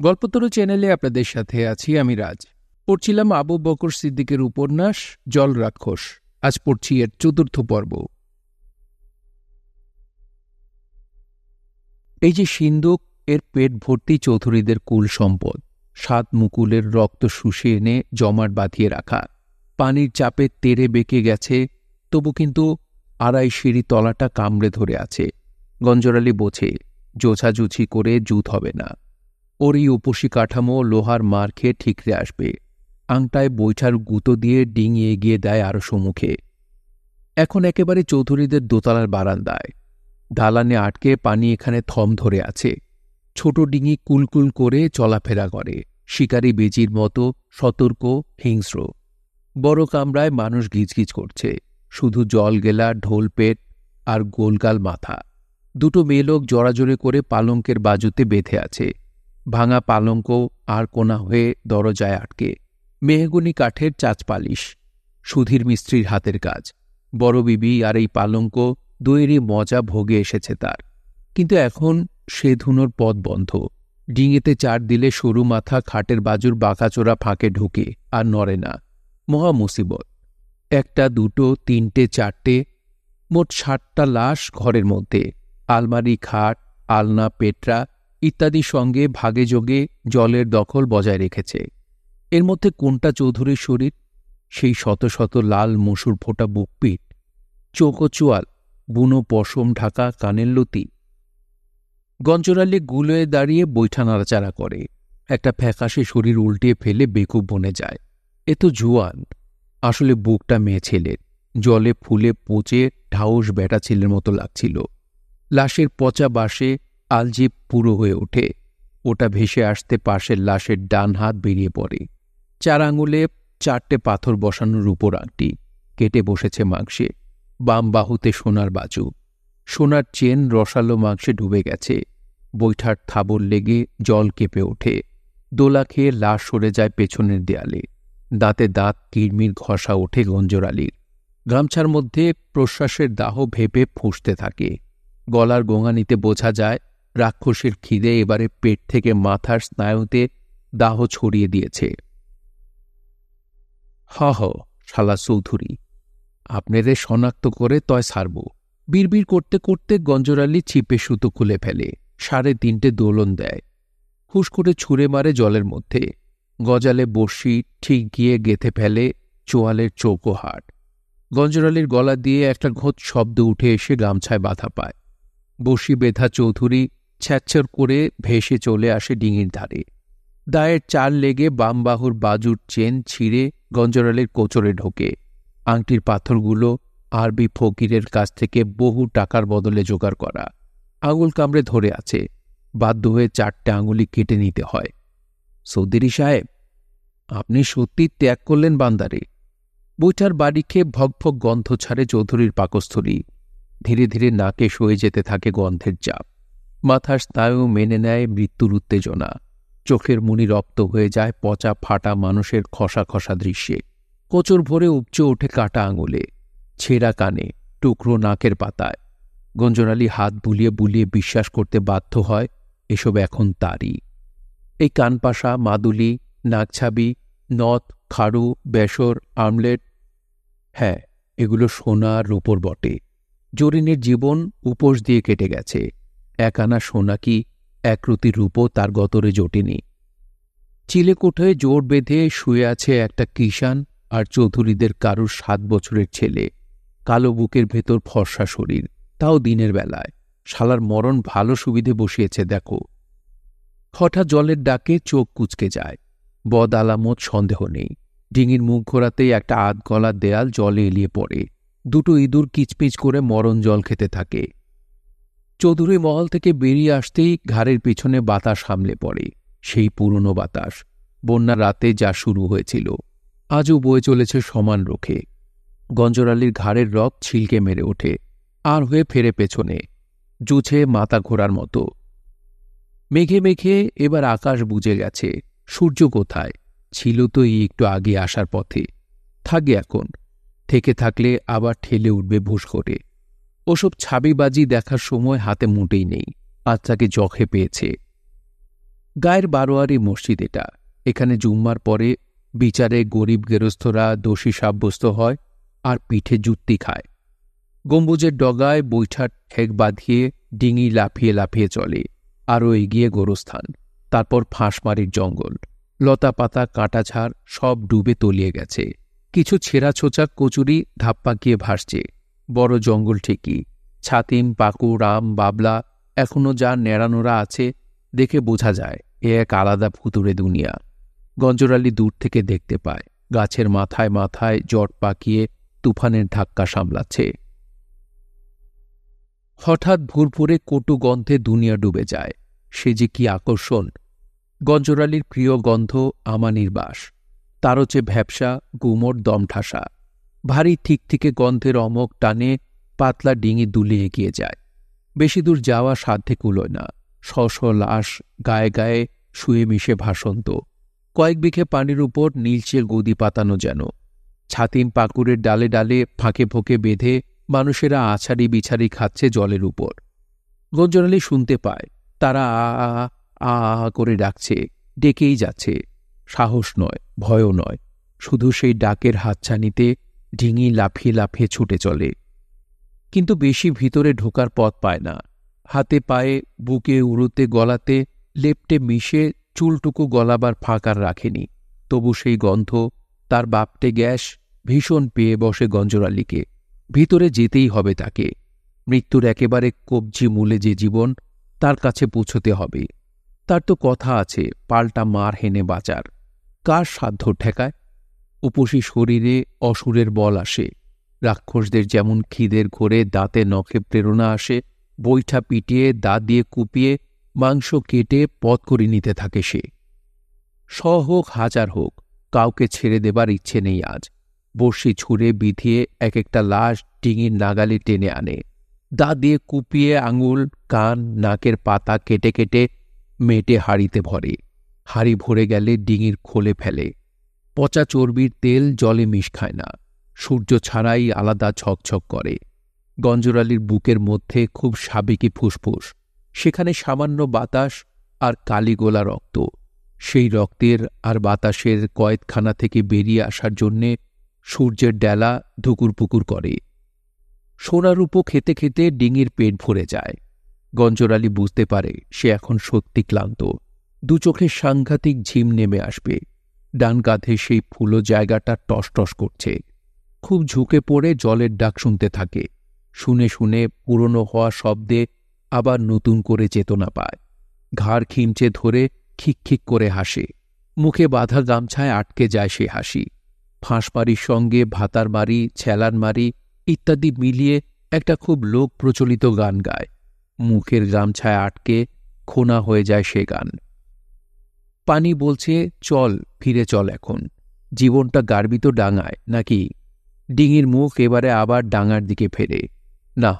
গল্পতরু চ্যানেলে আপনাদের সাথে আছি আমি রাজ। পড়ছিলাম আবু বকর সিদ্দিকের উপন্যাস জল রাক্ষস। আজ পড়ছি এর ৪র্থ পর্ব। এই যে সিন্দুক, এর পেট ভর্তি চৌধুরীদের কুল সম্পদ। ৭ মুকুলের রক্ত শুষে এনে জমাট বাঁধিয়ে রাখা। পানির চাপে তেড়ে বেঁকে গেছে, তবু কিন্তু আড়াই সিঁড়ি তলাটা কামড়ে ধরে আছে। গঞ্জরালি বোঝে জোছাজুছি করে জুত হবে না। ওর এই উপসী কাঠামো লোহার মার খেয়ে ঠিকরে আসবে। আংটায় বৈঠার গুঁতো দিয়ে ডিঙি এগিয়ে দেয় আরো সম্মুখে। এখন একেবারে চৌধুরীদের দোতলার বারান্দায়। দালানে আটকে পানি এখানে থম ধরে আছে। ছোট ডিঙি কুলকুল করে চলাফেরা করে, শিকারী বেজির মতো সতর্ক, হিংস্র। বড় কামরায় মানুষ গিজগিজ করছে, শুধু জল গেলা ঢোল পেট আর গোলগাল মাথা। দুটো মেয়েলোক জড়াজড়ি করে পালঙ্কের বাজুতে বেঁধে আছে। ভাঙা পালঙ্ক আর কোনা হয়ে দরজায় আটকে। মেহগুনি কাঠের চাচপালিশ, সুধীর মিস্ত্রির হাতের কাজ। বড় বিবি আর এই পালঙ্ক দুয়েরই মজা ভোগে এসেছে তার। কিন্তু এখন সে ধুনোর পথ বন্ধ। ডিঙেতে চার দিলে সরু মাথা খাটের বাজুর বাঁকাচোরা ফাঁকে ঢুকে আর নড়ে না। মহা মুসিবত। একটা, দুটো, তিনটে, চারটে, মোট ৬০টা লাশ ঘরের মধ্যে। আলমারি, খাট, আলনা, পেটরা ইত্যাদি সঙ্গে ভাগে যোগে জলের দখল বজায় রেখেছে। এর মধ্যে কোনটা চৌধুরীর শরীর? সেই শত শত লাল মসুর ফোটা বুকপিট, চোখ ও চোয়াল, বুনো পশম ঢাকা কানের লতি। গঞ্জরালি গুলোয় দাঁড়িয়ে বৈঠা নাড়াচাড়া করে। একটা ফ্যাকাশে শরীর উল্টিয়ে ফেলে বেকুব বনে যায়। এ তো জুয়ান, আসলে বুকটা মেয়ে ছেলের। জলে ফুলে পচে ঢাউস বেটা ছেলের মতো লাগছিল। লাশের পচা বাসে আলজিপ পুরো হয়ে ওঠে। ওটা ভেসে আসতে পাশের লাশের ডান হাত বেরিয়ে পড়ে। ৪ আঙুলে ৪টে পাথর বসানোর উপর আংটি, কেটে বসেছে মাংসে। বাম বাহুতে সোনার বাজু, সোনার চেন রসালো মাংসে ডুবে গেছে। বৈঠার থাবর লেগে জল কেঁপে ওঠে। দোলা খেয়ে লাশ সরে যায় পেছনের দেয়ালে। দাঁতে দাঁত কিরমির ঘষা ওঠে গঞ্জরালির। গামছার মধ্যে প্রশ্বাসের দাহ ভেপে ফুঁসতে থাকে। গলার গোঙানিতে বোঝা যায় রাক্ষসের খিদে এবারে পেট থেকে মাথার স্নায়ুতে দাহ ছড়িয়ে দিয়েছে। হ শালা চৌধুরী, আপনারে শনাক্ত করে তয় ছাড়ব। বিড়বিড় করতে করতে গঞ্জরালি ছিপে সুতো খুলে ফেলে। ৩:৩০ দোলন দেয়। হুস করে ছুঁড়ে মারে জলের মধ্যে। গজালে বড়শি ঠিক গিয়ে গেঁথে ফেলে চোয়ালের চৌকো হাট। গঞ্জরালির গলা দিয়ে একটা ঘোঁত শব্দ উঠে এসে গামছায় বাধা পায়। বড়শি বেঁধা চৌধুরী ছ্যাচ্ছর করে ভেসে চলে আসে ডিঙির ধারে। দায়ের চার লেগে বাম বাহুর বাজুর চেন ছিঁড়ে গঞ্জরালির কোচরে ঢোকে। আংটির পাথরগুলো আরবি ফকিরের কাছ থেকে বহু টাকার বদলে জোগাড় করা। আঙুল কামড়ে ধরে আছে, বাধ্য হয়ে ৪টে আঙুলি কেটে নিতে হয়। চৌধুরী সাহেব, আপনি সত্যি ত্যাগ করলেন বান্দারে। বৈঠার বাড়ি খেয়ে ভগভগ গন্ধ ছাড়ে চৌধুরীর পাকস্থলী। ধীরে ধীরে নাকে সয়ে যেতে থাকে গন্ধের চাপ। মাথার স্নায়ু মেনে নেয় মৃত্যুর উত্তেজনা। চোখের মণি রক্ত হয়ে যায় পচা ফাটা মানুষের খসা খসা দৃশ্যে। কোচর ভরে উপচে ওঠে কাটা আঙুলে, ছেঁড়া কানে, টুকরো নাকের পাতায়। গঞ্জরালি হাত বুলিয়ে বুলিয়ে বিশ্বাস করতে বাধ্য হয় এসব এখন তারই। এই কানপাশা, মাদুলি, নাকছাবি, নথ, খাড়ু, বেসর, আমলেট, হ্যাঁ, এগুলো সোনা আর রূপোর বটে। জরিনের জীবন উপোস দিয়ে কেটে গেছে। ১ আনা সোনা কি ১ রুতি রূপও তার গতরে জোটেনি। চিলেকোঠায় জোর বেঁধে শুয়ে আছে একটা কিষান আর চৌধুরীদের কারুর ৭ বছরের ছেলে। কালো বুকের ভেতর ফর্সা শরীর, তাও দিনের বেলায়। শালার মরণ ভালো সুবিধে বসিয়েছে দেখো। হঠাৎ জলের ডাকে চোখ কুঁচকে যায়। বদ আলামত সন্দেহ নেই। ডিঙির মুখ ঘোরাতেই একটা আধগলা দেয়াল জলে এলিয়ে পড়ে। দুটো ইঁদুর কিচপিচ করে মরণ জল খেতে থাকে। চৌধুরী মহল থেকে বেরিয়ে আসতেই ঘাড়ের পিছনে বাতাস হামলে পড়ে। সেই পুরনো বাতাস, বন্যার রাতে যা শুরু হয়েছিল, আজও বয়ে চলেছে সমান রোখে। গঞ্জরালির ঘাড়ের রক ছিলকে মেরে ওঠে, আর হয়ে ফেরে পেছনে, জুছে মাথা ঘোরার মতো। মেঘে মেঘে এবার আকাশ বুজে গেছে। সূর্য কোথায়? ছিল তো এই একটু আগে আসার পথে। থাকে এখন, থেকে থাকলে আবার ঠেলে উঠবে ভুস করে। ওসব ছাবিবাজি দেখার সময় হাতে মোটেই নেই। আজ তাকে জখে পেয়েছে। গায়ের বারোয়ারি মসজিদ এটা। এখানে জুম্মার পরে বিচারে গরিব গেরস্থরা দোষী সাব্যস্ত হয় আর পিঠে জুত্তি খায়। গম্বুজের ডগায় বৈঠার ঠেক বাঁধিয়ে ডিঙি লাফিয়ে লাফিয়ে চলে। আরও এগিয়ে গোরস্থান, তারপর ফাঁসমারির জঙ্গল। লতা পাতা কাঁটাঝাড় সব ডুবে তলিয়ে গেছে। কিছু ছেঁড়া ছোচা কচুরি ধাপ পাকিয়ে ভাসছে। বড় জঙ্গল ঠিকই, ছাতিম, পাকুড়, আম, বাবলা এখনো যা নেড়ানোড়া আছে দেখে বোঝা যায় এ এক আলাদা ভুতুড়ে দুনিয়া। গঞ্জরালি দূর থেকে দেখতে পায় গাছের মাথায় মাথায় জট পাকিয়ে তুফানের ধাক্কা সামলাচ্ছে। হঠাৎ ভুরভুরে কটু গন্ধে দুনিয়া ডুবে যায়। সে যে কি আকর্ষণ! গঞ্জরালির প্রিয় গন্ধ আমানির বাস। তারও চেয়ে ভ্যাপসা, গুমোট, দমঠাসা। ভারী থিকথিকে গন্ধের অমক টানে পাতলা ডিঙি দুলে এগিয়ে যায়। বেশি দূর যাওয়া সাধ্যে কুলোয় না। শ লাশ গায়ে গায়ে শুয়ে মিশে ভাসন্ত। কয়েক বিঘে পানির উপর নীলচে গদি পাতানো যেন। ছাতিম পাকুড়ের ডালে ডালে ফাঁকে ফোঁকে বেঁধে মানুষেরা আছাড়ি বিছাড়ি খাচ্ছে জলের উপর। গঞ্জরালি শুনতে পায় তারা আ আ আ আ করে ডাকছে, ডেকেই যাচ্ছে। সাহস নয়, ভয়ও নয়, শুধু সেই ডাকের হাতছানিতে ডিঙি লাফিয়ে লাফিয়ে ছুটে চলে। কিন্তু বেশি ভিতরে ঢোকার পথ পায় না। হাতে পায়ে বুকে উড়োতে গলাতে লেপ্টে মিশে চুলটুকু গলাবার ফাঁক আর রাখেনি। তবু সেই গন্ধ, তার বাপটে গ্যাস ভীষণ পেয়ে বসে গঞ্জরালিকে। ভিতরে যেতেই হবে তাকে। মৃত্যুর একেবারে কবজি মূলে যে জীবন, তার কাছে পৌঁছতে হবে। তার তো কথা আছে পাল্টা মার হেনে বাঁচার। কার সাধ্য ঠেকায়? উপসী শরীরে অসুরের বল আসে। রাক্ষসদের যেমন খিদের ঘোরে দাঁতে নখে প্রেরণা আসে, বৈঠা পিটিয়ে দাঁত দিয়ে কুপিয়ে মাংস কেটে পথ করে নিতে থাকে সে। হোক হাজার হোক, কাউকে ছেড়ে দেবার ইচ্ছে নেই আজ। বর্ষি ছুঁড়ে বিধিয়ে এক একটা লাশ ডিঙির নাগালে টেনে আনে। দাঁত দিয়ে কুপিয়ে আঙুল, কান, নাকের পাতা কেটে কেটে মেটে হাঁড়িতে ভরে। হাঁড়ি ভরে গেলে ডিঙির খোলে ফেলে। পচা চর্বির তেল জলে মিশ খায় না, সূর্য ছাড়াই আলাদা ছকছক করে। গঞ্জরালির বুকের মধ্যে খুব সাবেকি ফুসফুস। সেখানে সামান্য বাতাস আর কালিগোলা রক্ত। সেই রক্তের আর বাতাসের কয়েদখানা থেকে বেরিয়ে আসার জন্যে সূর্যের ডেলা ধুকুর পুকুর করে। সোনারূপো খেতে খেতে ডিঙির পেট ভরে যায়। গঞ্জরালি বুঝতে পারে সে এখন সত্যি ক্লান্ত। দু চোখে সাংঘাতিক ঝিম নেমে আসবে। ডান কাঁধে সেই ফুলো জায়গাটা টসটস করছে। খুব ঝুঁকে পড়ে জলের ডাক শুনতে থাকে। শুনে শুনে পুরনো হওয়া শব্দে আবার নতুন করে চেতনা পায়। ঘাড় খিমচে ধরে খিকখিক করে হাসে। মুখে বাঁধা গামছায় আটকে যায় সে হাসি। ফাঁসমারির সঙ্গে ভাতার মারি, ছেলার মারি ইত্যাদি মিলিয়ে একটা খুব লোক প্রচলিত গান গায়। মুখের গামছায় আটকে খোনা হয়ে যায় সে গান। পানি বলছে, চল, ফিরে চল এখন। জীবনটা গার্বিত ডাঙায় নাকি? ডিঙির মুখ এবারে আবার ডাঙার দিকে ফেরে। না,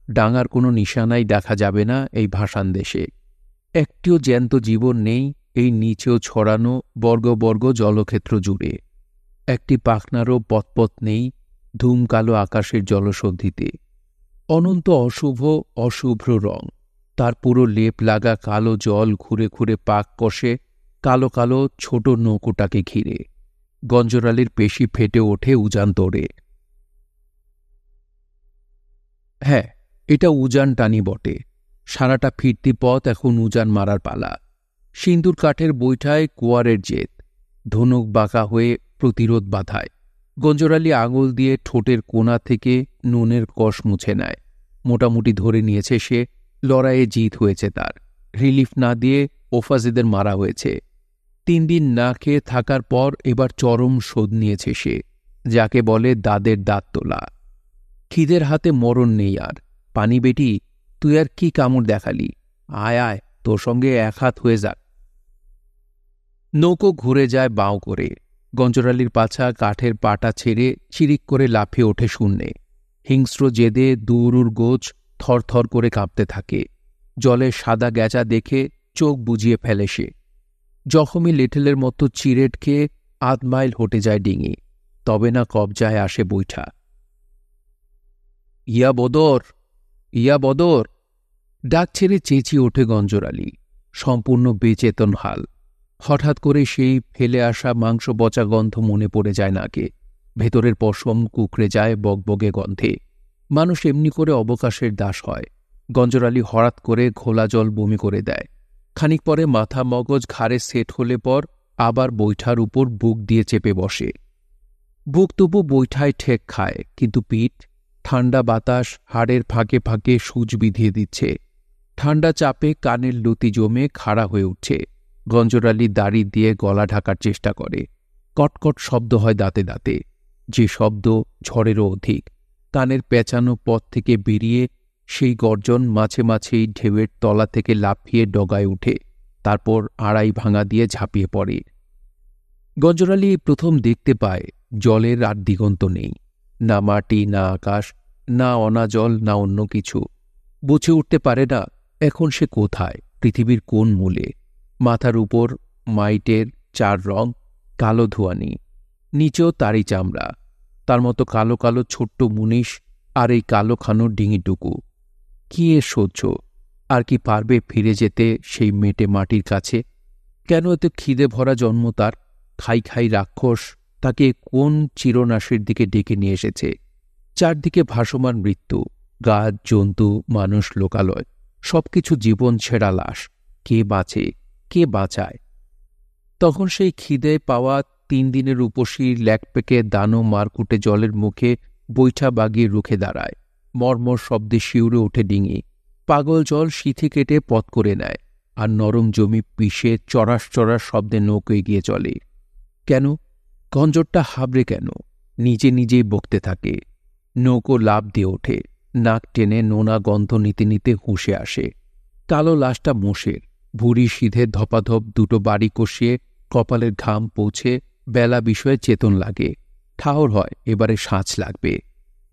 ডাঙার কোনো নিশানাই দেখা যাবে না এই ভাসান দেশে। একটিও জ্যান্ত জীবন নেই এই নিচেও ছড়ানো বর্গ বর্গ জলক্ষেত্র জুড়ে। একটি পাখনারও পথপথ নেই ধূমকালো আকাশের জলসন্ধিতে। অনন্ত অশুভ অশুভ্র রং। তার পুরো লেপ লাগা কালো জল ঘুরে ঘুরে পাক কষে কালো কালো ছোট নৌকোটাকে ঘিরে। গঞ্জরালির পেশি ফেটে ওঠে উজান তোড়ে। হ্যাঁ, এটা উজান টানি বটে। সারাটা ফিরতি পথ এখন উজান মারার পালা। সিন্দুর কাঠের বৈঠায় কুয়ারের জেদ ধনুক বাঁকা হয়ে প্রতিরোধ বাধায়। গঞ্জরালি আঙুল দিয়ে ঠোঁটের কোণা থেকে নুনের কষ মুছে নেয়। মোটামুটি ধরে নিয়েছে সে লড়াইয়ে জিত হয়েছে তার। রিলিফ না দিয়ে ওফাজিদের মারা হয়েছে। 3 দিন না খেয়ে থাকার পর এবার চরম শোধ নিয়েছে সে, যাকে বলে দাদের দাঁত তোলা। খিদের হাতে মরণ নেই আর। পানি বেটি, তুই আর কি কামড় দেখালি? আয় আয়, তোর সঙ্গে এক হাত হয়ে যাক। নৌকো ঘুরে যায় বাঁও করে। গঞ্জরালির পাছা কাঠের পাটা ছেড়ে চিরিক করে লাফিয়ে ওঠে শূন্যে। হিংস্র জেদে দুরুর গোছ থরথর করে কাঁপতে থাকে। জলের সাদা গ্যাঁচা দেখে চোখ বুজিয়ে ফেলে সে। জখমি লেঠেলের মতো চিরেট খেয়ে 8 মাইল হটে যায় ডিঙি। তবে না কবজায় আসে বৈঠা। ইয়া বদর, ইয়া বদর! ডাক ছেড়ে চেঁচিয়ে ওঠে গঞ্জরালি। সম্পূর্ণ বেচেতন হাল। হঠাৎ করে সেই ফেলে আসা মাংস পচা গন্ধ মনে পড়ে যায় নাকে। ভেতরের পশম কুকড়ে যায় বগবগে গন্ধে। মানুষ এমনি করে অবকাশের দাস হয়। গঞ্জরালি হঠাৎ করে ঘোলা জল বমি করে দেয়। খানিক পরে মাথা মগজ ঘাড়ে সেট হলে পর আবার বৈঠার উপর বুক দিয়ে চেপে বসে। বুক তবু বৈঠায় ঠেক খায়, কিন্তু পিঠ, ঠান্ডা বাতাস হাড়ের ফাঁকে ফাঁকে সূচ বিধিয়ে দিচ্ছে। ঠান্ডা চাপে কানের লতি জমে খাড়া হয়ে উঠছে। গঞ্জরালি দাড়ি দিয়ে গলা ঢাকার চেষ্টা করে। কটকট শব্দ হয় দাঁতে দাঁতে, যে শব্দ ঝড়েরও অধিক। কানের পেঁচানো পথ থেকে বেরিয়ে সেই গর্জন মাঝে মাঝেই ঢেউয়ের তলা থেকে লাফিয়ে ডগায় উঠে, তারপর আড়াই ভাঙা দিয়ে ঝাঁপিয়ে পড়ে। গঞ্জরালি প্রথম দেখতে পায় জলের আর দিগন্ত নেই, না মাটি, না আকাশ, না অনাজল, না অন্য কিছু। বুঝে উঠতে পারে না এখন সে কোথায়, পৃথিবীর কোন মূলে। মাথার উপর মাইটের 4 রং, কালো ধোঁয়ানি, নিচেও তারই চামড়া, তার মতো কালো কালো ছোট্ট মুনিশ, আর এই কালো খানো ডিঙিটুকু। কি এর সহ্য? আর কি পারবে ফিরে যেতে সেই মেটে মাটির কাছে? কেন এত খিদে ভরা জন্ম তার? খাই খাই রাক্ষস তাকে কোন চিরনাশের দিকে ডেকে নিয়ে এসেছে? চারদিকে ভাসমান মৃত্যু, গাছ, জন্তু, মানুষ, লোকালয়, সবকিছু জীবন ছেঁড়া লাশ। কে বাঁচে, কে বাঁচায়? তখন সেই খিদে পাওয়া 3 দিনের উপসী ল্যাকপেকে দানো মারকুটে জলের মুখে বৈঠা বাগিয়ে রুখে দাঁড়ায়। মর্মর শব্দে শিউরে ওঠে ডিঙি। পাগল জল সিথি কেটে পথ করে নেয়, আর নরম জমি পিষে চড়াস চড়াস শব্দে নৌকো এগিয়ে চলে। কেন? গঞ্জরটা হাবড়ে কেন? নিজে নিজেই বকতে থাকে। নৌকো লাফ দিয়ে ওঠে, নাক টেনে নোনা গন্ধ নিতে নিতে হুঁশে আসে। কালো লাশটা মোষের, ভুঁড়ি সিধে ধপাধপ দুটো বাড়ি কষিয়ে কপালের ঘাম পৌঁছে বেলা বিষয়ে চেতন লাগে। ঠাহর হয় এবারে সাঁচ লাগবে।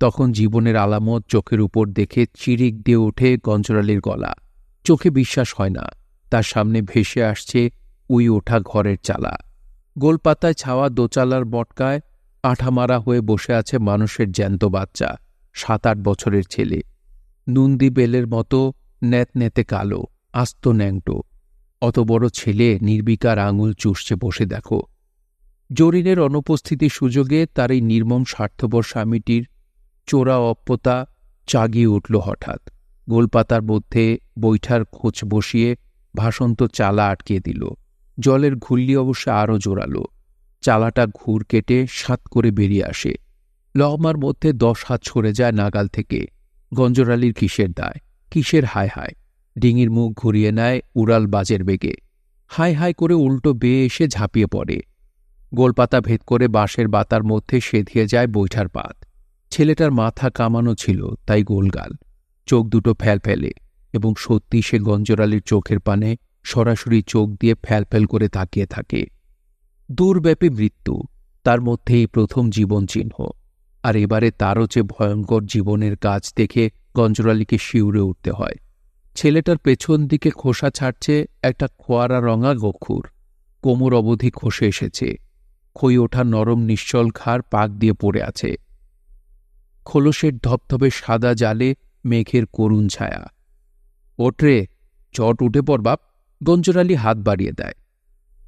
তখন জীবনের আলামত চোখের উপর দেখে চিরিক দিয়ে ওঠে গঞ্জরালির গলা। চোখে বিশ্বাস হয় না, তার সামনে ভেসে আসছে উই ওঠা ঘরের চালা। গোলপাতায় ছাওয়া দোচালার বটকায় আঠা মারা হয়ে বসে আছে মানুষের জ্যান্ত বাচ্চা, 7-8 বছরের ছেলে। নুন্দি বেলের মতো ন্যাতনেতে কালো, আস্ত ন্যাংটো। অত বড় ছেলে নির্বিকার আঙুল চুষছে বসে দেখো। জরিনের অনুপস্থিতির সুযোগে তার এই নির্মম স্বার্থপর স্বামীটির চোরা অপ্যতা চাগিয়ে উঠল হঠাৎ। গোলপাতার মধ্যে বৈঠার খোঁজ বসিয়ে ভাসন্ত চালা আটকিয়ে দিল। জলের ঘুল্লি অবশ্য আরও জোরালো। চালাটা ঘুর কেটে সাত করে বেরিয়ে আসে। লহমার মধ্যে 10 হাত সরে যায় নাগাল থেকে। গঞ্জরালির কিসের দায়, কিসের হায় হায়? ডিঙির মুখ ঘুরিয়ে নেয় উড়াল বাজের বেগে। হায় হায় করে উল্টো বেয়ে এসে ঝাঁপিয়ে পড়ে। গোলপাতা ভেদ করে বাঁশের বাতার মধ্যে সেধিয়ে যায় বৈঠার পাত। ছেলেটার মাথা কামানো ছিল, তাই গোলগাল, চোখ দুটো ফ্যালফেলে, এবং সত্যি সে গঞ্জরালির চোখের পানে সরাসরি চোখ দিয়ে ফ্যালফেল করে তাকিয়ে থাকে। দূরব্যাপী মৃত্যু, তার মধ্যে এই প্রথম জীবন চিহ্ন। আর এবারে তারও চেয়ে ভয়ঙ্কর জীবনের কাজ দেখে গঞ্জরালিকে শিউরে উঠতে হয়। ছেলেটার পেছন দিকে খোসা ছাড়ছে একটা খোয়ারা রঙা গক্ষুর। কোমর অবধি খসে এসেছে। ক্ষয় ওঠা নরম নিশ্চল ঘাড় পাক দিয়ে পড়ে আছে। খোলসের ধপধপে সাদা জালে মেঘের করুণ ছায়া। ওঠরে, চট উঠে পড় বাপ। গঞ্জরালি হাত বাড়িয়ে দেয়।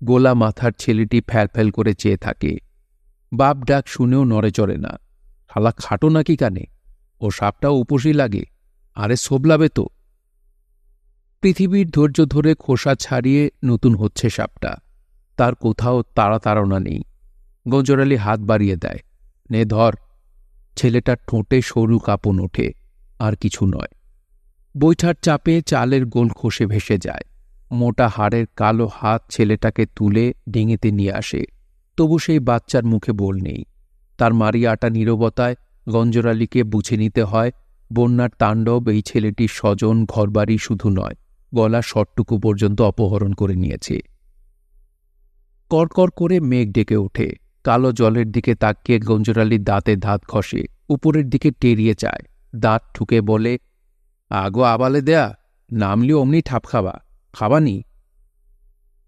গোলা মাথার ছেলেটি ফ্যালফ্যাল করে চেয়ে থাকে। বাপ ডাক শুনেও নড়ে চড়ে না। শালা খাটো নাকি কানে? ও সাপটাও উপসী লাগে। আরে সোবলাবে তো। পৃথিবীর ধৈর্য ধরে খোসা ছাড়িয়ে নতুন হচ্ছে সাপটা। তার কোথাও তাড়াতাড়না নেই। গঞ্জরালি হাত বাড়িয়ে দেয়। নে ধর। ছেলেটার ঠোঁটে সরু কাঁপন ওঠে, আর কিছু নয়। বৈঠার চাপে চালের গোল খসে ভেসে যায়। মোটা হাড়ের কালো হাত ছেলেটাকে তুলে ডিঙিতে নিয়ে আসে। তবু সেই বাচ্চার মুখে বোল নেই। তার মারি আটা নীরবতায় গঞ্জরালিকে বুঝে নিতে হয় বন্যার তাণ্ডব এই ছেলেটির স্বজন ঘরবাড়ি শুধু নয়, গলা শটটুকু পর্যন্ত অপহরণ করে নিয়েছে। করকর করে মেঘ ডেকে ওঠে। কালো জলের দিকে তাকিয়ে গঞ্জরালি দাঁতে দাঁত ঘষে, উপরের দিকে টেরিয়ে চায়। দাঁত ঠুকে বলে, আগো আবালে দেয়া, নামলি অমনি ঠাপ খাবা, খাবানি।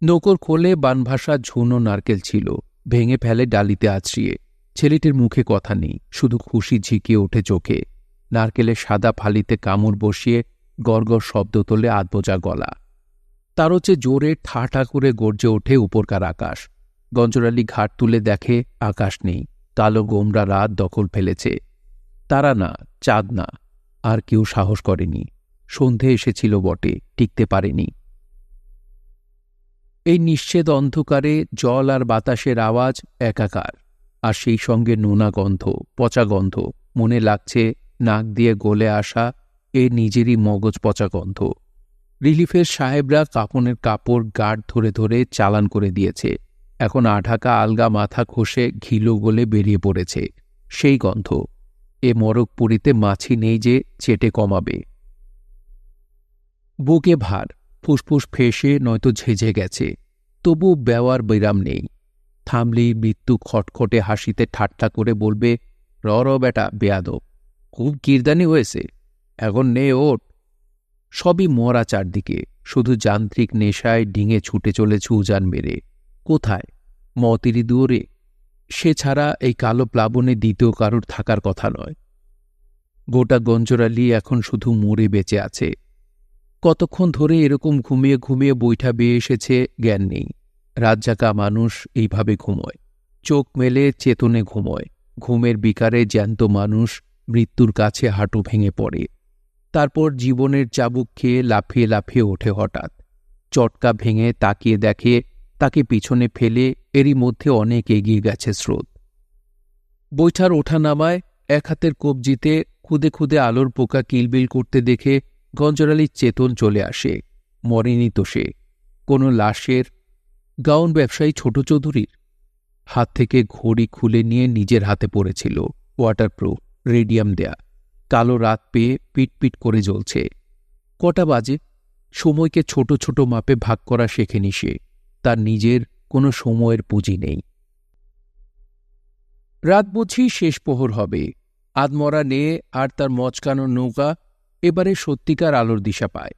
নৌকোর খোলে বানভাসা ঝুনো নারকেল ছিল, ভেঙে ফেলে ডালিতে আছড়িয়ে। ছেলেটির মুখে কথা নেই, শুধু খুশি ঝিকিয়ে ওঠে চোখে। নারকেলের সাদা ফালিতে কামড় বসিয়ে গড়গড় শব্দ তোলে আধবোজা গলা। তারও চেয়ে জোরে ঠাঠা করে গর্জে ওঠে উপরকার আকাশ। গঞ্জরালি ঘাট তুলে দেখে আকাশ নেই, কালো গোমরা রাত দখল ফেলেছে। তারা না, চাঁদ না, আর কেউ সাহস করেনি। সন্ধে এসেছিল বটে, টিকতে পারেনি। এই নিশ্চেদ অন্ধকারে জল আর বাতাসের আওয়াজ একাকার, আর সেই সঙ্গে নোনা গন্ধ, পচা গন্ধ। মনে লাগছে নাক দিয়ে গলে আসা এ নিজেরই মগজ পচা গন্ধ। রিলিফের সাহেবরা কাপনের কাপড় গাঢ় ধরে ধরে চালান করে দিয়েছে। এখন আঢাকা আলগা মাথা খসে ঘিলো গলে বেরিয়ে পড়েছে সেই গন্ধ। এ মরকপুরীতে মাছি নেই যে চেটে কমাবে। বুকে ভার, ফুসফুস ফেঁসে নয়তো ঝেঝে গেছে, তবু বেওয়ার বিরাম নেই। থামলেই মৃত্যু খটখটে হাসিতে ঠাট্টা করে বলবে, র বেটা বেয়াদব, খুব কিরদানি হয়েছে, এখন নে ওঠ। সবই মরা চারদিকে, শুধু যান্ত্রিক নেশায় ডিঙে ছুটে চলেছে উজান মেরে। কোথায়? মতিরি দুয়ারে। সে ছাড়া এই কালো প্লাবনে দ্বিতীয় কারুর থাকার কথা নয়। গোটা গঞ্জরালি এখন শুধু মরে বেঁচে আছে। কতক্ষণ ধরে এরকম ঘুমিয়ে ঘুমিয়ে বৈঠা বেয়ে এসেছে জ্ঞান নেই। রাতজাগা মানুষ এইভাবে ঘুমোয়, চোখ মেলে চেতনে ঘুমোয়। ঘুমের বিকারে জ্যান্ত মানুষ মৃত্যুর কাছে হাঁটু ভেঙে পড়ে, তারপর জীবনের চাবুক খেয়ে লাফিয়ে লাফিয়ে ওঠে। হঠাৎ চটকা ভেঙে তাকিয়ে দেখে তাকে পিছনে ফেলে এরই মধ্যে অনেক এগিয়ে গেছে স্রোত। বৈঠার ওঠানামায় এক হাতের কবজিতে খুদে খুদে আলোর পোকা কিলবিল করতে দেখে গঞ্জরালির চেতন চলে আসে। মরেনি তো সে, কোনো লাশের। গাউন ব্যবসায়ী ছোট চৌধুরীর হাত থেকে ঘড়ি খুলে নিয়ে নিজের হাতে পড়েছিল, ওয়াটারপ্রুফ, রেডিয়াম দেয়া। কালো রাত পেয়ে পিটপিট করে জ্বলছে। কটা বাজে? সময়কে ছোট ছোট মাপে ভাগ করা শেখেনি সে। তার নিজের কোনো সময়ের পুঁজি নেই। রাত বুঝি শেষ প্রহর হবে। আধমরা নিয়ে আর তার মচকানো নৌকা এবারে সত্যিকার আলোর দিশা পায়।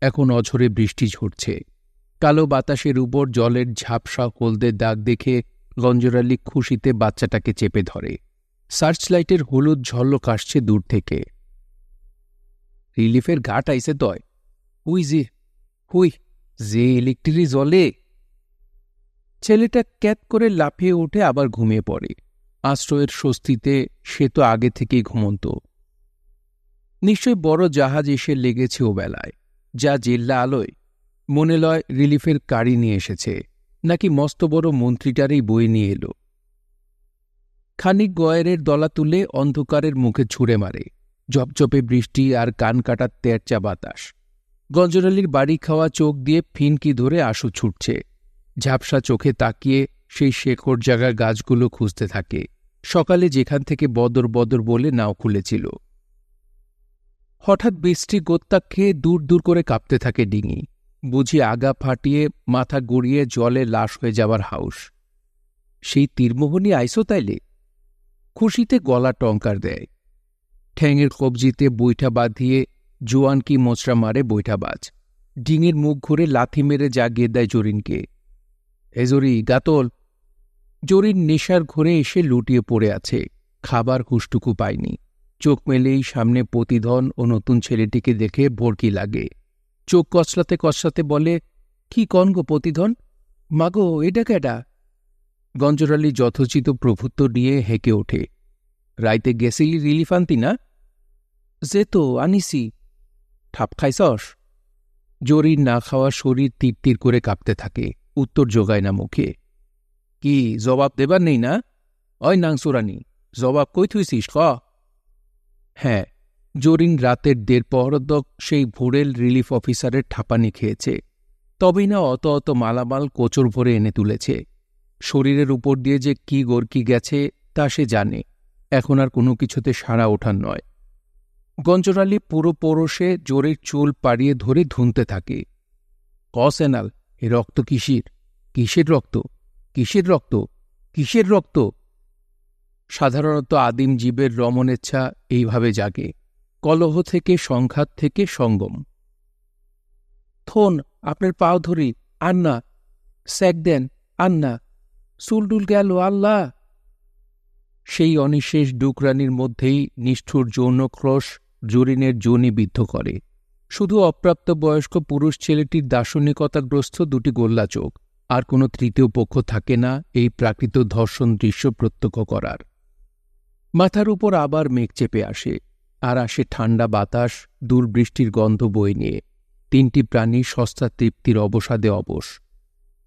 এখন অঝরে বৃষ্টি ঝরছে। কালো বাতাসের উপর জলের ঝাপসা হলদের দাগ দেখে গঞ্জরালি খুশিতে বাচ্চাটাকে চেপে ধরে। সার্চলাইটের হলুদ ঝলক আসছে দূর থেকে। রিলিফের ঘাট আইসে তয়। হুই যে ইলেকট্রিক জলে। ছেলেটা ক্যাত করে লাফিয়ে উঠে আবার ঘুমিয়ে পড়ে। আশ্রয়ের স্বস্তিতে সে তো আগে থেকেই ঘুমন্ত। নিশ্চয় বড় জাহাজ এসে লেগেছে ও বেলায়। যা জেল্লা আলোয় মনে লয় রিলিফের গাড়ি নিয়ে এসেছে, নাকি মস্ত বড় মন্ত্রীটারই বই নিয়ে এলো। খানিক গয়েরের দলা তুলে অন্ধকারের মুখে ছুঁড়ে মারে ঝপঝপে বৃষ্টি আর কান কাটার তেরচা বাতাস। গঞ্জরালির বাড়ি খাওয়া চোখ দিয়ে ফিনকি ধরে আশু ছুটছে। ঝাপসা চোখে তাকিয়ে সেই শেকড় জাগা গাছগুলো খুঁজতে থাকে, সকালে যেখান থেকে বদর বদর বলে নাও খুলেছিল। হঠাৎ বৃষ্টি গোত্তা খেয়ে দূর দূর করে কাঁপতে থাকে ডিঙি। বুঝি আগা ফাটিয়ে মাথা গড়িয়ে জলে লাশ হয়ে যাবার হাউস। সেই তীরমোহনী আইসো তাইলে? খুশিতে গলা টঙ্কার দেয়। ঠ্যাঙের কবজিতে বৈঠা বাঁধিয়ে জোয়ান কি মোচড়া মারে বৈঠাবাজ। ডিঙির মুখ ঘুরে লাথি মেরে জাগিয়ে দেয় জরিনকে। এ জরি, গাতল। জরিন নেশার ঘরে এসে লুটিয়ে পড়ে আছে, খাবার হুষ্টুকু পায়নি। চোখ মেলেই সামনে প্রতিধন ও নতুন ছেলেটিকে দেখে ভরকি লাগে। চোখ কচলাতে কচলাতে বলে, কি কন গো প্রতিধন? মাগো, এটা কেডা? গঞ্জরালি যথোচিত প্রভুত্ব নিয়ে হেঁকে ওঠে। রাইতে গেছিলি রিলিফ আনতি না? যে তো আনিসি। ঠাপ খাইছস? জরির না খাওয়া শরীর তীর তীর করে কাঁপতে থাকে, উত্তর জোগায় না মুখে। কি জবাব দেবার নেই না? অয় নাংসুরানি, জবাব কই থুইছিস ক? হ্যাঁ, জরিন রাতের ১.৫ প্রহরদক সেই ভোরেল রিলিফ অফিসারের ঠাপানি খেয়েছে। তবেই না অত অত মালামাল কোচর ভরে এনে তুলেছে। শরীরের উপর দিয়ে যে কি গরকি গেছে তা সে জানে। এখন আর কোনো কিছুতে সাড়া ওঠার নয়। গঞ্জরালি পুরো পরশে জোরের চুল পাড়িয়ে ধরে ধুনতে থাকে। সেনাল, এ রক্ত কিসের? কিসের রক্ত? কিসের রক্ত? কিসের রক্ত? সাধারণত আদিম জীবের রমণেচ্ছা এইভাবে জাগে, কলহ থেকে সংঘাত থেকে সঙ্গম। থন, আপনার পাও ধরি, আন্না স্যাক দেন, আন্না চুলডুল গেল, আল্লাহ। সেই অনিশেষ ডুকরানির মধ্যেই নিষ্ঠুর যৌনক্রোশ জরিনের যোনি বিদ্ধ করে। শুধু অপ্রাপ্তবয়স্ক পুরুষ ছেলেটির দার্শনিকতাগ্রস্ত দুটি গোল্লা চোখ, আর কোনো তৃতীয় পক্ষ থাকে না এই প্রাকৃত ধর্ষণ দৃশ্য প্রত্যক্ষ করার। মাথার উপর আবার মেঘ চেপে আসে, আর আসে ঠান্ডা বাতাস, দূরবৃষ্টির গন্ধ বয়ে নিয়ে। তিনটি প্রাণী সস্তা তৃপ্তির অবসাদে অবশ।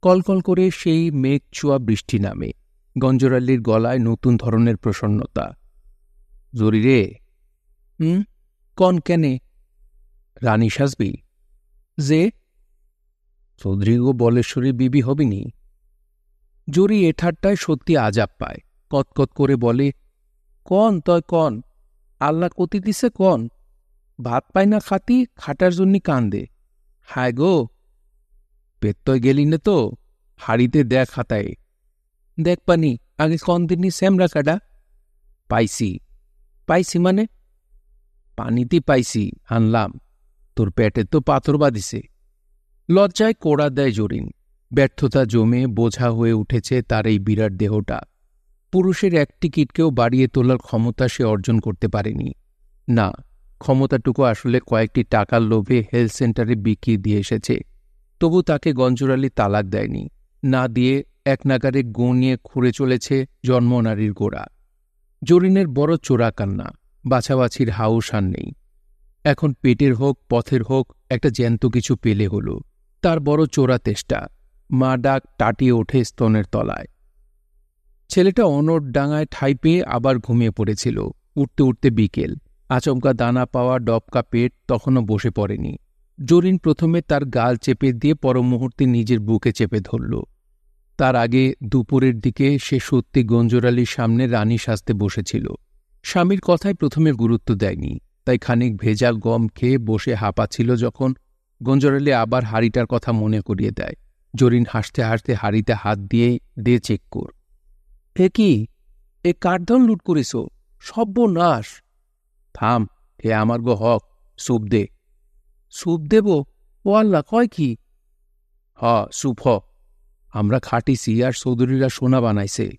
কলকল করে সেই মেঘ ছোঁয়া বৃষ্টি নামে। গঞ্জরাল্লির গলায় নতুন ধরনের প্রসন্নতা। জরি রে। কন কেনে? রানী সাজবি? যে চৌধুরী ও বলেশ্বরী বিবি হবিনি? জরি এ ঠাট্টায় সত্যি আজাব পায়। কতকত করে বলে, কন তয় কন, আল্লাহ কতি দিছে কন। ভাত পায় না খাতি, খাটার জন্যি কান্দে। হায় গো, পেত্তয় গেলি নে তো, হাড়িতে দেখ হাতায়। দেখ পানি, আগে কন দিনই শ্যামরা কাডা। পাইছি। পাইছি মানে? পানিতে পাইছি, আনলাম। তোর পেটে তো পাথর বাঁধিছে। লজ্জায় কোড়া দেয় জরিন। ব্যর্থতা জমে বোঝা হয়ে উঠেছে তার এই বিরাট দেহটা। পুরুষের এক টিকিটকেও বাড়িয়ে তোলার ক্ষমতা সে অর্জন করতে পারেনি। না, ক্ষমতাটুকু আসলে কয়েকটি টাকার লোভে হেলথ সেন্টারে বিক্রি দিয়ে এসেছে। তবু তাকে গঞ্জরালি তালাক দেয়নি। না দিয়ে এক নাগারে গো নিয়ে খুঁড়ে চলেছে জন্মনারীর গোড়া। জরিনের বড় চোরা কান্না, বাছাবাছির হাউস আর নেই। এখন পেটের হোক পথের হোক একটা জ্যান্ত কিছু পেলে হল। তার বড় চোরা তেষ্টা। মা ডাক টাটিয়ে ওঠে স্তনের তলায়। ছেলেটা অনড় ডাঙায় ঠাঁই পেয়ে আবার ঘুমিয়ে পড়েছিল। উঠতে উঠতে বিকেল। আচমকা দানা পাওয়া ডবকা পেট তখনও বসে পড়েনি। জরিন প্রথমে তার গাল চেপে দিয়ে পর মুহূর্তে নিজের বুকে চেপে ধরল। তার আগে দুপুরের দিকে সে সত্যি গঞ্জরালির সামনে রানী সাজতে বসেছিল। স্বামীর কথায় প্রথমে গুরুত্ব দেয়নি, তাই খানিক ভেজা গম খেয়ে বসে হাঁপাচ্ছিল যখন গঞ্জরালি আবার হাড়িটার কথা মনে করিয়ে দেয়। জরিন হাসতে হাসতে হাড়িতে হাত দিয়ে দে চেক কর। হে কি, এ কাঠধন লুট করিস? সর্বনাশ! থাম, হে আমার গো হক, সুপ দে। সুপ দেব? ও আল্লাহ, কয় কি? সুপ হ। আমরা খাটিছি আর চৌধুরীরা সোনা বানাইছে।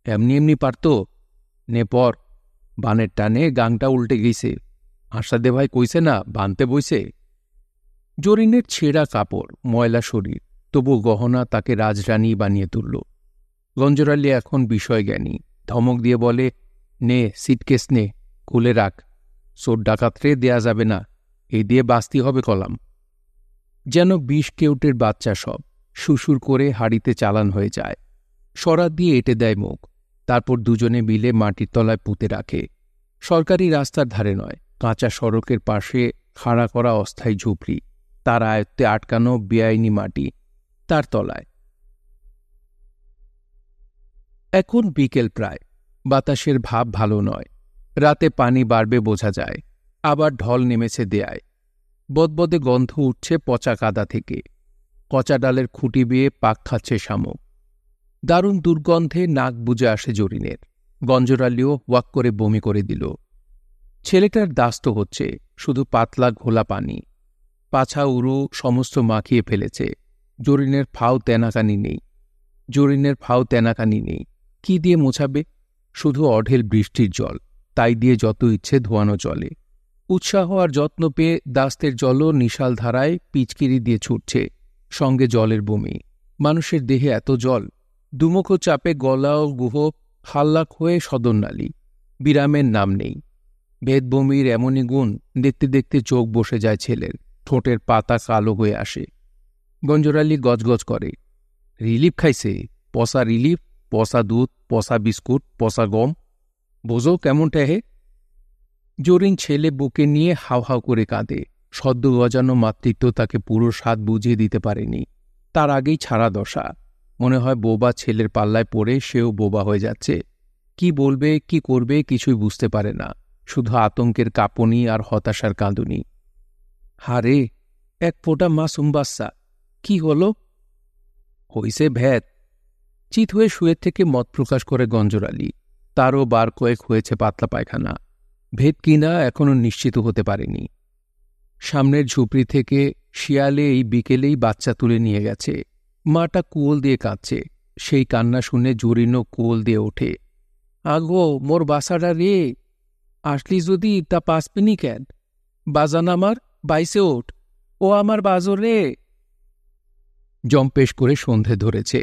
এমনি এমনি পারত? নে পর। বানের টানে গাংটা উল্টে গেছে। আশা ভাই কইছে না, বানতে বইছে। জরিনের ছেঁড়া কাপড়, ময়লা শরীর, তবু গহনা তাকে রাজরানী বানিয়ে তুলল। গঞ্জরালি এখন বিষয়জ্ঞানী। ধমক দিয়ে বলে, নে সিটকেস নে, খুলে রাখ। চোর ডাকাতরে দেয়া যাবে না, এই দিয়ে বাস্তি হবে কলাম। যেন ২০ কেউটের বাচ্চা সব সুসুর করে হাড়িতে চালান হয়ে যায়। সরাত দিয়ে এঁটে দেয় মুখ। তারপর দুজনে মিলে মাটির তলায় পুঁতে রাখে। সরকারি রাস্তার ধারে নয়, কাঁচা সড়কের পাশে খাড়া করা অস্থায়ী ঝুপড়ি। তার আয়ত্তে আটকানো বেআইনি মাটি, তার তলায়। এখন বিকেল প্রায়। বাতাসের ভাব ভালো নয়। রাতে পানি বাড়বে বোঝা যায়। আবার ঢল নেমেছে দেয়ায়। বদবদে গন্ধ উঠছে পচা কাদা থেকে। কচা ডালের খুঁটি বেয়ে পাক খাচ্ছে শামুক। দারুণ দুর্গন্ধে নাক বুজে আসে জরিনের। গঞ্জরালিও ওয়াক করে বমি করে দিল। ছেলেটার দাস্ত হচ্ছে, শুধু পাতলা ঘোলা পানি। পাছা উরু সমস্ত মাখিয়ে ফেলেছে। জরিনের ফাও তেনাকানি নেই। কি দিয়ে মোছাবে? শুধু অঢেল বৃষ্টির জল, তাই দিয়ে যত ইচ্ছে ধোয়ানো চলে। উৎসাহ আর যত্ন পেয়ে দাস্তের জলও নিশাল ধারায় পিচকিরি দিয়ে ছুটছে, সঙ্গে জলের বমি। মানুষের দেহে এত জল! দুমুখো চাপে গলা ও গুহ হাল্লাক হয়ে সদরনালী। বিরামের নাম নেই। ভেদবমির এমনই গুণ, দেখতে দেখতে চোখ বসে যায় ছেলের। ঠোঁটের পাতা কালো হয়ে আসে। গঞ্জরালি গজগজ করে। রিলিফ খাইছে? পসা রিলিফ, পসা দুধ, পসা বিস্কুট, পসা গম। বোঝো কেমন টেহে? জরিন ছেলে বুকে নিয়ে হাউ হাউ করে কাঁদে। সদ্য গজানো মাতৃত্ব তাকে পুরো স্বাদ বুঝিয়ে দিতে পারেনি। তার আগেই ছাড়া দশা। মনে হয় বোবা ছেলের পাল্লায় পড়ে সেও বোবা হয়ে যাচ্ছে। কি বলবে, কি করবে কিছুই বুঝতে পারে না। শুধু আতঙ্কের কাঁপুনি আর হতাশার কাঁদুনি। হারে, এক ফোঁটা মাসুম বাচ্চা! কি হলো? হইছে ভ্যাদ। চিত হয়ে শুয়ে থেকে মত প্রকাশ করে গঞ্জরালি। তারও বার কয়েক হয়েছে পাতলা পায়খানা। ভেদ কিনা এখনও নিশ্চিত হতে পারেনি। সামনের ঝুপড়ি থেকে শিয়ালে এই বিকেলেই বাচ্চা তুলে নিয়ে গেছে। মাটা কুয়োল দিয়ে কাঁদছে। সেই কান্না শুনে জরিনও কুয়োল দিয়ে ওঠে। আগো, মোর বাসাটা রে! আসলি যদি তা পাসপিনি কেন? বাজান আমার, বাইসে ওঠ, ও আমার বাজর রে। জম্পেশ করে সন্ধে ধরেছে।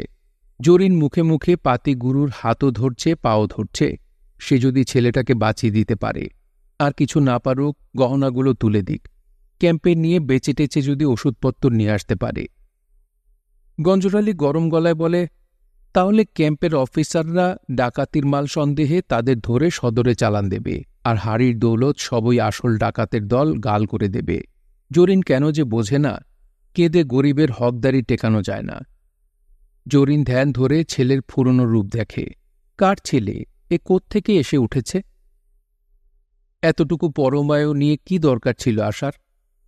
জরিন মুখে মুখে পাতি গুরুর হাতও ধরছে, পাও ধরছে। সে যদি ছেলেটাকে বাঁচিয়ে দিতে পারে, আর কিছু না পারুক, গহনাগুলো তুলে দিক, ক্যাম্পে নিয়ে বেচে টেচে যদি ওষুধপত্র নিয়ে আসতে পারে। গঞ্জরালি গরম গলায় বলে, তাহলে ক্যাম্পের অফিসাররা ডাকাতির মাল সন্দেহে তাদের ধরে সদরে চালান দেবে, আর হাড়ির দৌলত সবই আসল ডাকাতের দল গাল করে দেবে। জরিন কেন যে বোঝে না, কেঁদে গরিবের হকদারি টেকানো যায় না। জরিন ধ্যান ধরে ছেলের পুরনো রূপ দেখে। কার ছেলে? এ কোত্থেকে এসে উঠেছে? এতটুকু পরমায়ও নিয়ে কি দরকার ছিল আসার?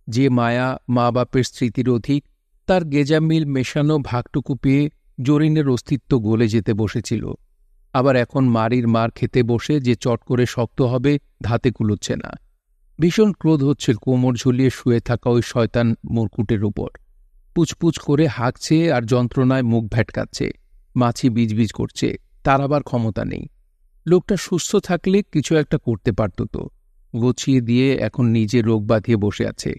যে মায়া মা বাপের স্মৃতির অধিক, তার গেজামিল মেশানো ভাগটুকু পেয়ে জরিনের অস্তিত্ব গলে যেতে বসেছিল। আবার এখন মারির মার খেতে বসে যে চট করে শক্ত হবে ধাতে কুলোচ্ছে না। ভীষণ ক্রোধ হচ্ছে কোমর ঝুলিয়ে শুয়ে থাকা ওই শয়তান মুরকুটের উপর। পুচপুচ করে হাঁকছে আর যন্ত্রণায় মুখ ভ্যাটকাচ্ছে, মাছি বিজবিজ করছে। তার আবার ক্ষমতা নেই। লোকটা সুস্থ থাকলে কিছু একটা করতে পারত তো। গছিয়ে দিয়ে এখন নিজে রোগ বাঁধিয়ে বসে আছে।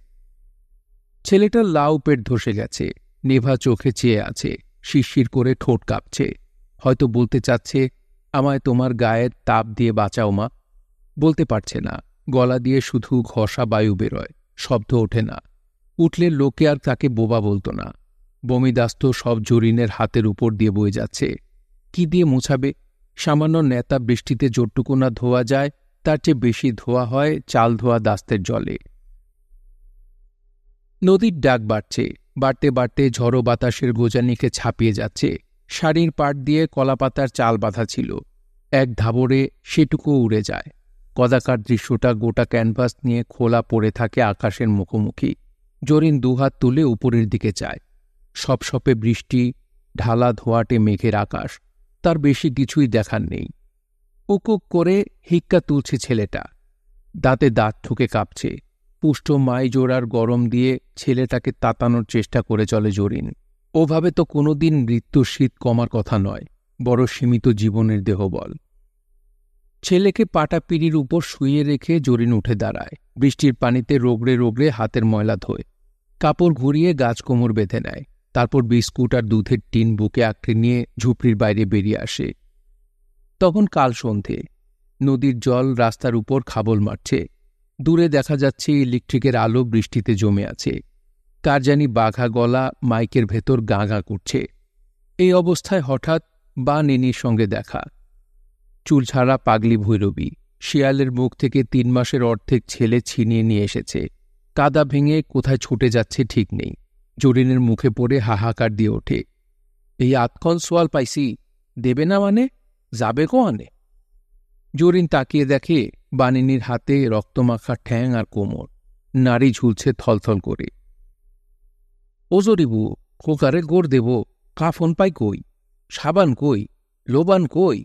ছেলেটার লাউ পেট ধসে গেছে, নেভা চোখে চেয়ে আছে, শিরশির করে ঠোঁট কাঁপছে। হয়তো বলতে চাচ্ছে, আমায় তোমার গায়ের তাপ দিয়ে বাঁচাও মা। বলতে পারছে না, গলা দিয়ে শুধু ঘষা বায়ু বেরোয়, শব্দ ওঠে না। উঠলে লোকে আর তাকে বোবা বলতো না। বমিদাস্ত সব জরিনের হাতের উপর দিয়ে বয়ে যাচ্ছে। কি দিয়ে মোছাবে? সামান্য নেতা বৃষ্টিতে যতটুকু না ধোয়া যায়, তার চেয়ে বেশি ধোয়া হয় চাল ধোয়া দাস্তের জলে। নদীর ডাক বাড়ছে, বাড়তে বাড়তে ঝড়ো বাতাসের গোজানিকে ছাপিয়ে যাচ্ছে। শাড়ির পাট দিয়ে কলাপাতার চাল বাঁধা ছিল, এক ধাবরে সেটুকু উড়ে যায়। কদাকার দৃশ্যটা গোটা ক্যানভাস নিয়ে খোলা পড়ে থাকে আকাশের মুখোমুখি। জরিন দুহাত তুলে উপরের দিকে চায়। সপসপে বৃষ্টি, ঢালা ধোয়াটে মেঘের আকাশ, তার বেশি কিছুই দেখার নেই। উকুক করে হিক্কা তুলছে ছেলেটা, দাঁতে দাঁত ঠুকে কাঁপছে। পুষ্ট মাই জোড়ার গরম দিয়ে ছেলেটাকে তাতানোর চেষ্টা করে চলে জরিন। ওভাবে তো কোনোদিন মৃত্যুর শীত কমার কথা নয়, বড় সীমিত জীবনের দেহবল। ছেলেকে পাটা পিঁড়ির উপর শুইয়ে রেখে জরিন উঠে দাঁড়ায়। বৃষ্টির পানিতে রোগড়ে রোগড়ে হাতের ময়লা ধোয়। কাপড় ঘুরিয়ে গাছ কোমর বেঁধে নেয়। তারপর বিস্কুট আর দুধের টিন বুকে আঁকড়ে নিয়ে ঝুপড়ির বাইরে বেরিয়ে আসে। তখন কাল সন্ধে। নদীর জল রাস্তার উপর খাবল মারছে। দূরে দেখা যাচ্ছে ইলেকট্রিকের আলো বৃষ্টিতে জমে আছে। কার জানি বাঘা গলা মাইকের ভেতর গাঁ গাঁ করছে। এই অবস্থায় হঠাৎ বা নেনির সঙ্গে দেখা। চুলছাড়া পাগলি ভৈরবী শিয়ালের মুখ থেকে 3 মাসের অর্ধেক ছেলে ছিনিয়ে নিয়ে এসেছে। কাদা ভেঙে কোথায় ছুটে যাচ্ছে ঠিক নেই। জরিনের মুখে পড়ে হাহাকার দিয়ে ওঠে, এই আতক্ষণ সোয়াল পাইছি, দেবে না মানে? যাবে কোয়ানে? জরিন তাকিয়ে দেখে বানিনীর হাতে রক্তমাখা ঠ্যাং আর কোমর, নাড়ি ঝুলছে থলথল করে। ও জরিবু, খোকারে গোড় দেব, কাফন পাই কই? সাবান কই? লোবান কই?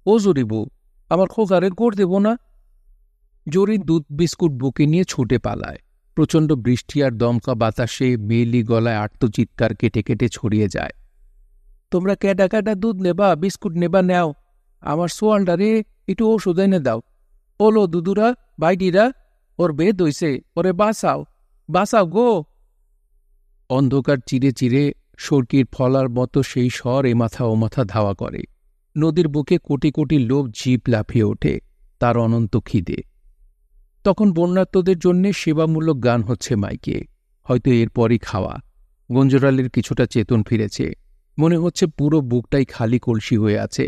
ও জরিবু, আমার খোকারে গোড় দেব না? জরিন দুধ বিস্কুট বুকে নিয়ে ছুটে পালায়। প্রচণ্ড বৃষ্টি আর দমকা বাতাসে মেয়েলি গলায় আর্তচিৎকার কেটে কেটে ছড়িয়ে যায়। তোমরা ক্যাডা ক্যাডা দুধ নেবা, বিস্কুট নেবা নেও, আমার সোয়ালটারে একটু ওষুধ এনে দাও। ওলো দুদুরা, বাইডিরা, ওর বেদ হইছে, ওরে বাঁচাও, বাঁচাও গো। অন্ধকার চিরে চিরে সর্কির ফলার মতো সেই স্বর এ মাথা ও মাথা ধাওয়া করে। নদীর বুকে কোটি কোটি লোভ জিপ লাফিয়ে ওঠে, তার অনন্ত খিদে। তখন বন্যার্তদের জন্যে সেবামূলক গান হচ্ছে মাইকে, হয়তো এরপরই খাওয়া। গঞ্জরালের কিছুটা চেতন ফিরেছে। মনে হচ্ছে পুরো বুকটাই খালি কলসি হয়ে আছে।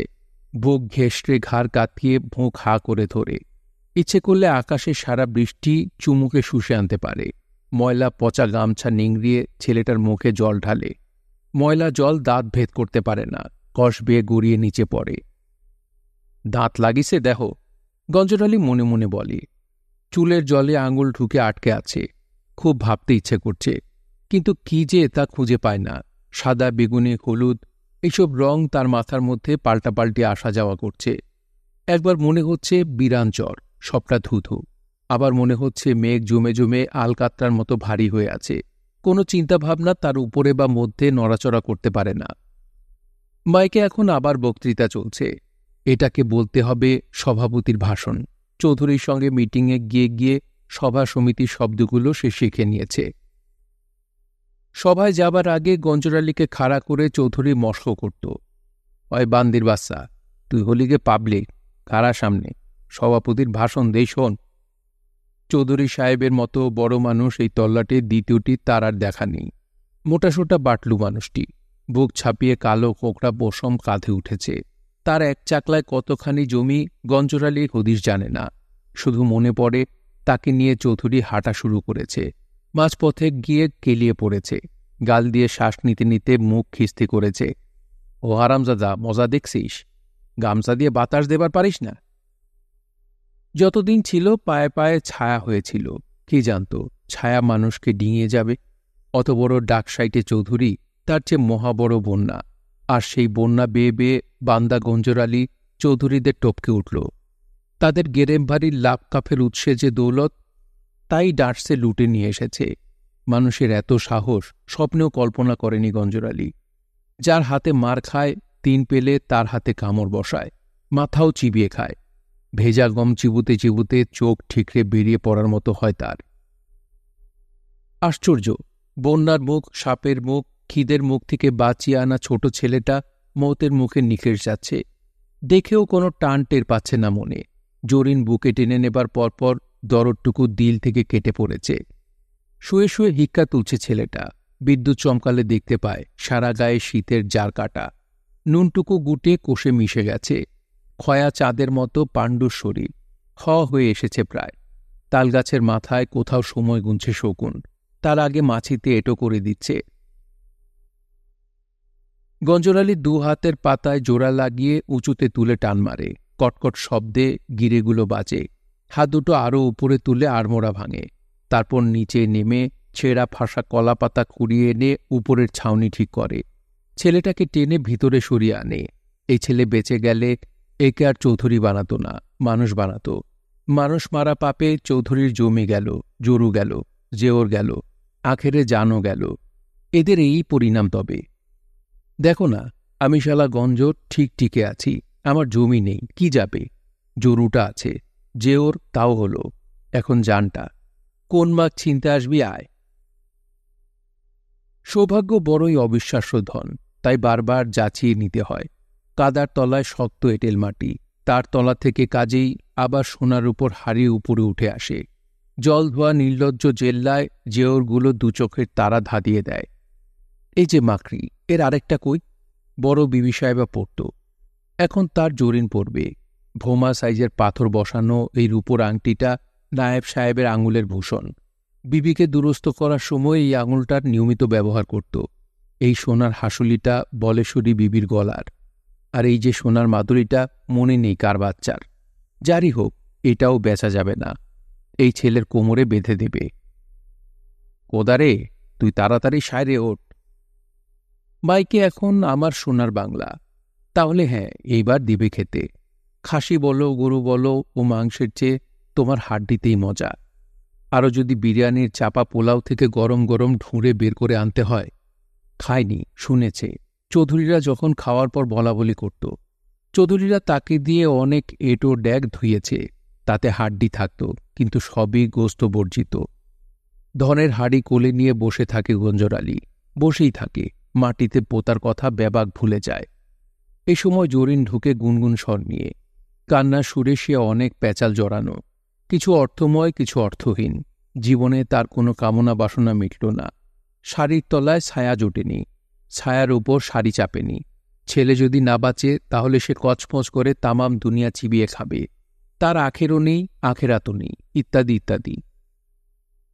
বুক ঘেঁষড়ে ঘাড় কাতিয়ে ভোঁক হা করে ধরে। ইচ্ছে করলে আকাশে সারা বৃষ্টি চুমুকে শুষে আনতে পারে। ময়লা পচা গামছা নিংড়িয়ে ছেলেটার মুখে জল ঢালে। ময়লা জল দাঁত ভেদ করতে পারে না, কষ বেয়ে গড়িয়ে নিচে পড়ে। দাঁত লাগিছে দেহ, গঞ্জরালি মনে মনে বলে। চুলের জলে আঙুল ঢুকে আটকে আছে। খুব ভাবতে ইচ্ছে করছে, কিন্তু কি যে তা খুঁজে পায় না। সাদা, বেগুনি, হলুদ এইসব রং তার মাথার মধ্যে পাল্টাপাল্টি আসা যাওয়া করছে। একবার মনে হচ্ছে বিরান জ্বর, সবটা ধুধু। আবার মনে হচ্ছে মেঘ জমে জমে আলকাত্রার মতো ভারী হয়ে আছে। কোনো চিন্তাভাবনা তার উপরে বা মধ্যে নড়াচড়া করতে পারে না। মাইকে এখন আবার বক্তৃতা চলছে। এটাকে বলতে হবে সভাপতির ভাষণ। চৌধুরীর সঙ্গে মিটিংয়ে গিয়ে গিয়ে সভা সমিতির শব্দগুলো সে শিখে নিয়েছে। সভায় যাবার আগে গঞ্জরালিকে খাড়া করে চৌধুরী মস্ক করত। ওই বান্দির বাচ্চা, তুই হলি গে পাবলিক, কারা সামনে সভাপতির ভাষণ দেই শোন। চৌধুরী সাহেবের মতো বড় মানুষ এই তল্লাটির দ্বিতীয়টি তার আর দেখা নেই। মোটাসোটা বাটলু মানুষটি, বুক ছাপিয়ে কালো কোঁকড়া পশম কাঁধে উঠেছে। তার এক চাকলায় কতখানি জমি গঞ্জরালির হদিশ জানে না, শুধু মনে পড়ে তাকে নিয়ে চৌধুরী হাঁটা শুরু করেছে। মাঝপথে গিয়ে কেলিয়ে পড়েছে, গাল দিয়ে শ্বাস নিতে নিতে মুখ খিস্তি করেছে। ও হারামজাদা, মজা দেখছিস? গামছা দিয়ে বাতাস দেবার পারিস না? যতদিন ছিল পায়ে পায়ে ছায়া হয়েছিল, কি জানত ছায়া মানুষকে ডিঙিয়ে যাবে। অত বড় ডাকসাইটে চৌধুরী, তার চেয়ে মহাবড় বন্যা, আর সেই বন্যা বেয়ে বেয়ে বান্দা গঞ্জরালি চৌধুরীদের টপকে উঠল। তাদের গেরেমভারির লাভ কাফের উৎসে যে দৌলত, তাই ডার্সে লুটে নিয়ে এসেছে। মানুষের এত সাহস স্বপ্নেও কল্পনা করেনি গঞ্জরালি। যার হাতে মার খায়, তিন পেলে তার হাতে কামড় বসায়, মাথাও চিবিয়ে খায়। ভেজা গম চিবুতে চিবুতে চোখ ঠিকরে বেরিয়ে পড়ার মতো হয় তার। আশ্চর্য, বন্যার মুখ, সাপের মুখ, খিদের মুখ থেকে বাঁচিয়ে আনা ছোট ছেলেটা মৌতের মুখে নিখেড় যাচ্ছে। দেখেও কোনো টান টের পাচ্ছে না মনে। জরিন বুকে টেনে নেবার পরপর দরদটুকু দিল থেকে কেটে পড়েছে। শুয়ে শুয়ে হিক্কা তুলছে ছেলেটা। বিদ্যুৎ চমকালে দেখতে পায় সারা গায়ে শীতের জার কাটা। নুনটুকু গুটে কোষে মিশে গেছে। ক্ষয়া চাঁদের মতো পাণ্ডুর শরীর হয়ে এসেছে প্রায়। তালগাছের মাথায় কোথাও সময় গুনছে শকুন, তার আগে মাছিতে এঁটো করে দিচ্ছে। গঞ্জরালি দু হাতের পাতায় জোড়া লাগিয়ে উঁচুতে তুলে টান মারে। কটকট শব্দে গিরেগুলো বাজে। হাত দুটো আরও উপরে তুলে আড়মোড়া ভাঙে। তারপর নিচে নেমে ছেঁড়া ফাঁসা কলা পাতা কুড়িয়ে এনে উপরের ছাউনি ঠিক করে। ছেলেটাকে টেনে ভিতরে সরিয়ে আনে। এই ছেলে বেঁচে গেলে একে আর চৌধুরী বানাতো না, মানুষ বানাতো। মানুষ মারা পাপে চৌধুরীর জমি গেল, জরু গেল, জেওর গেল, আখেরে জানও গেল। এদের এই পরিণাম তবে। দেখো না, আমি শালা গঞ্জ ঠিক টিকে আছি, আমার জমি নেই, কি যাবে? জরুটা আছে, জেওর তাও হলো, এখন জানটা। কোন মাগ ছিনতে আসবি, আয়। সৌভাগ্য বড়ই অবিশ্বাস্য ধন, তাই বারবার যাচিয়ে নিতে হয়। কাদার তলায় শক্ত এঁটেল মাটি, তার তলা থেকে কাজেই আবার সোনার উপর হারিয়ে উপরে উঠে আসে। জল ধোয়া নির্লজ্জ জেল্লায় জেওরগুলো দু চোখের তারা ধাঁধিয়ে দেয়। এই যে মাকড়ি, এর আরেকটা কই? বড় বিবি সাহেবা পড়ত, এখন তার জরিন পড়বে। ভোমা সাইজের পাথর বসানো এই রূপোর আংটিটা নায়েব সাহেবের আঙুলের ভূষণ। বিবিকে দুরস্ত করার সময় এই আঙুলটার নিয়মিত ব্যবহার করত। এই সোনার হাসুলিটা বলেশ্বরী বিবির গলার, আর এই যে সোনার মাদুরিটা মনে নেই কার বাচ্চার। যারই হোক, এটাও বেচা যাবে না, এই ছেলের কোমরে বেঁধে দেবে। কোদারে, তুই তাড়াতাড়ি সায়রে ওঠ। মাইকে এখন আমার সোনার বাংলা। তাহলে হ্যাঁ, এইবার দিবে খেতে। খাসি বলো, গরু বলো, ও মাংসের চেয়ে তোমার হাড্ডিতেই মজা। আরও যদি বিরিয়ানির চাপা পোলাও থেকে গরম গরম ঢুঁড়ে বের করে আনতে হয়। খায়নি, শুনেছে। চৌধুরীরা যখন খাওয়ার পর বলাবলি করত, চৌধুরীরা তাকে দিয়ে অনেক এঁটো ড্যাগ ধুয়েছে, তাতে হাড্ডি থাকত, কিন্তু সবই গোস্ত বর্জিত। ধনের হাড়ি কোলে নিয়ে বসে থাকে গঞ্জরালি, বসেই থাকে, মাটিতে পোতার কথা বেবাক ভুলে যায়। এই সময় জরিন ঢুকে গুনগুন স্বর নিয়ে। কান্নার সুরে সে অনেক প্যাচাল জড়ানো, কিছু অর্থময়, কিছু অর্থহীন। জীবনে তার কোনো কামনা বাসনা মিটল না। শাড়ির তলায় ছায়া জোটেনি, ছায়ার উপর শাড়ি চাপেনি। ছেলে যদি না বাঁচে তাহলে সে কচমচ করে তামাম দুনিয়া চিবিয়ে খাবে। তার আখেরও নেই, আখেরাতও নেই, ইত্যাদি ইত্যাদি।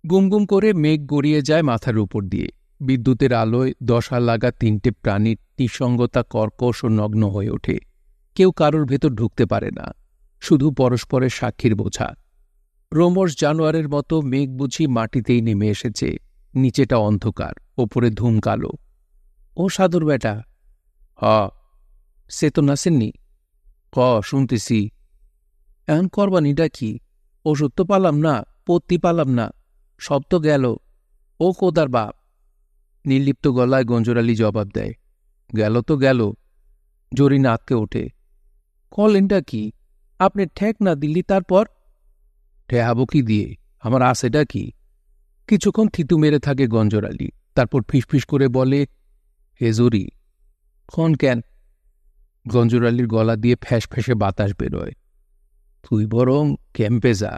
গুমগুম করে মেঘ গড়িয়ে যায় মাথার উপর দিয়ে। বিদ্যুতের আলোয় দশা লাগা তিনটে প্রাণীর নিঃসঙ্গতা কর্কশ ও নগ্ন হয়ে ওঠে। কেউ কারোর ভেতর ঢুকতে পারে না, শুধু পরস্পরের সাক্ষীর বোঝা। রোমস জানোয়ারের মতো মেঘ বুঝি মাটিতেই নেমে এসেছে। নিচেটা অন্ধকার, ওপরে ধুম কালো। ও সাধুর বেটা। হ, সে তো নাসেননি। ক, শুনতেছি। এখন করবানিটা কি? ওষুধ তো পালাম না, পত্তি পালাম না, সব তো গেল। ও কোদার বাপ। নির্লিপ্ত গলায় গঞ্জরালি জবাব দেয়, গেল তো গেল। জরিন আতকে ওঠে। কলেনটা কি? আপনি ঠেক না দিল্লি, তারপর? ঠেহাবো কি দিয়ে? আমার আছেটা কি? কিছুক্ষণ থিতু মেরে থাকে গঞ্জরালি, তারপর ফিসফিস করে বলে, হেজুরি। ক্ষণ কেন? গঞ্জরালির গলা দিয়ে ফ্যাঁস ফ্যাঁসে বাতাস বেরোয়। তুই বরং ক্যাম্পে যা,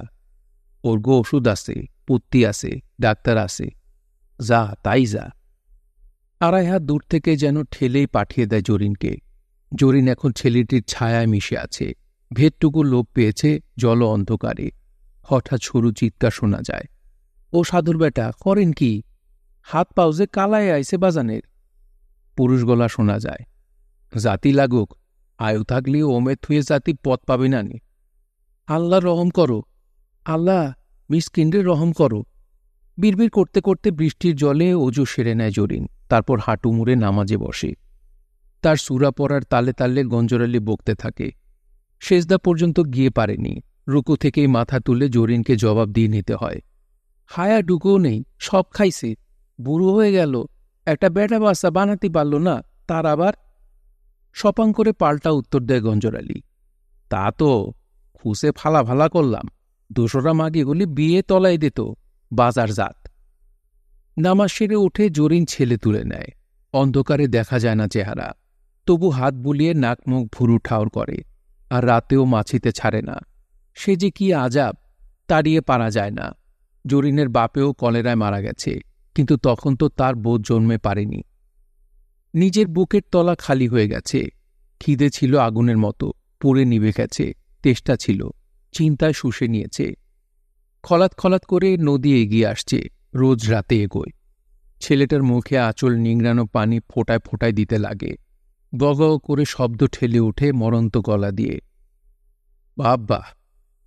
ওর ওষুধ আছে, পত্তি আছে, ডাক্তার আছে, যা তাই যা। আড়াই হাত দূর থেকে যেন ঠেলেই পাঠিয়ে দেয় জরিনকে। জরিন এখন ছেলেটির ছায়ায় মিশে আছে, ভেদটুকু লোপ পেয়েছে জল অন্ধকারে। হঠাৎ সরু চিৎকার শোনা যায়, ও সাধুর বেটা, করেন কি? হাত পাও যে কালায় আইছে বাজানের। পুরুষ গলা শোনা যায়, জাতি লাগুক, আয়ু থাকলে ওমের থুয়ে জাতি পথ পাবে না নি। আল্লাহ রহম করো, আল্লাহ মিসকিনরে রহম করো। বিড়বিড় করতে করতে বৃষ্টির জলে অজু সেরে নেয় জরিন, তারপর হাঁটু মুড়ে নামাজে বসে। তার সূরা পড়ার তালে তালে গঞ্জরালি বকতে থাকে। সেজদা পর্যন্ত গিয়ে পারেনি, রুকু থেকেই মাথা তুলে জরিনকে জবাব দিয়ে নিতে হয়। হায়া ডুকুও নেই, সব খাইছে, বুড়ো হয়ে গেল, একটা বেটা বাচ্চা বানাতে পারল না, তার আবার। সপাং করে পাল্টা উত্তর দেয় গঞ্জরালি, তা তো খুশে ফালা ফালা করলাম, দোসরা মাগিগুলি বিয়ে তলায় দিত, বাজার জাত। নামাজ সেরে উঠে জরিন ছেলে তুলে নেয়। অন্ধকারে দেখা যায় না চেহারা, তবু হাত বুলিয়ে নাক মুখ ভুরু ঠাউর করে, আর রাতেও মাছিতে ছাড়ে না। সে যে কি আজাব, তাড়িয়ে পারা যায় না। জরিনের বাপেও কলেরায় মারা গেছে, কিন্তু তখন তো তার বোধ জন্মে পারেনি। নিজের বুকের তলা খালি হয়ে গেছে। খিদে ছিল আগুনের মতো, পুড়ে নিভে গেছে। তেষ্টা ছিল, চিন্তায় শুষে নিয়েছে। খলাত খলাত করে নদী এগিয়ে আসছে, রোজ রাতে এগোয়। ছেলেটার মুখে আঁচল নিংড়ানো পানি ফোটায় ফোটায় দিতে লাগে। গগ করে শব্দ ঠেলে ওঠে মরন্ত গলা দিয়ে। বাবা,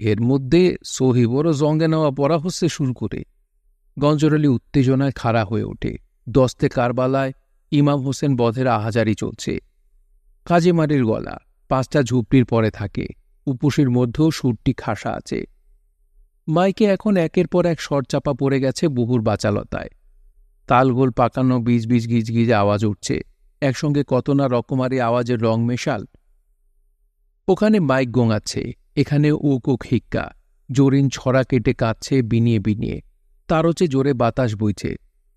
এর মধ্যে সহিবরও জঙ্গে নেওয়া পড়া হচ্ছে শুরু করে। গঞ্জরালি উত্তেজনায় খাড়া হয়ে ওঠে। দস্তে কারবালায় ইমাম হোসেন বধের আহাজারি চলছে। কাজীমারির গলা 5টা ঝুপড়ির পরে থাকে, উপসীর মধ্যেও সুরটি খাসা আছে। মাইকে এখন একের পর এক স্বর চাপা পড়ে গেছে বহুর বাচালতায়। তালগোল পাকানো বীজ বীজ গিজগিজে আওয়াজ উঠছে, একসঙ্গে কত না রকমারি আওয়াজের রং মেশাল। ওখানে মাইক গোঙাচ্ছে, এখানে ওক ওক হিক্কা। জরিন ছড়া কেটে কাঁদছে বিনিয়ে বিনিয়ে। তারও চেয়ে জোরে বাতাস বইছে,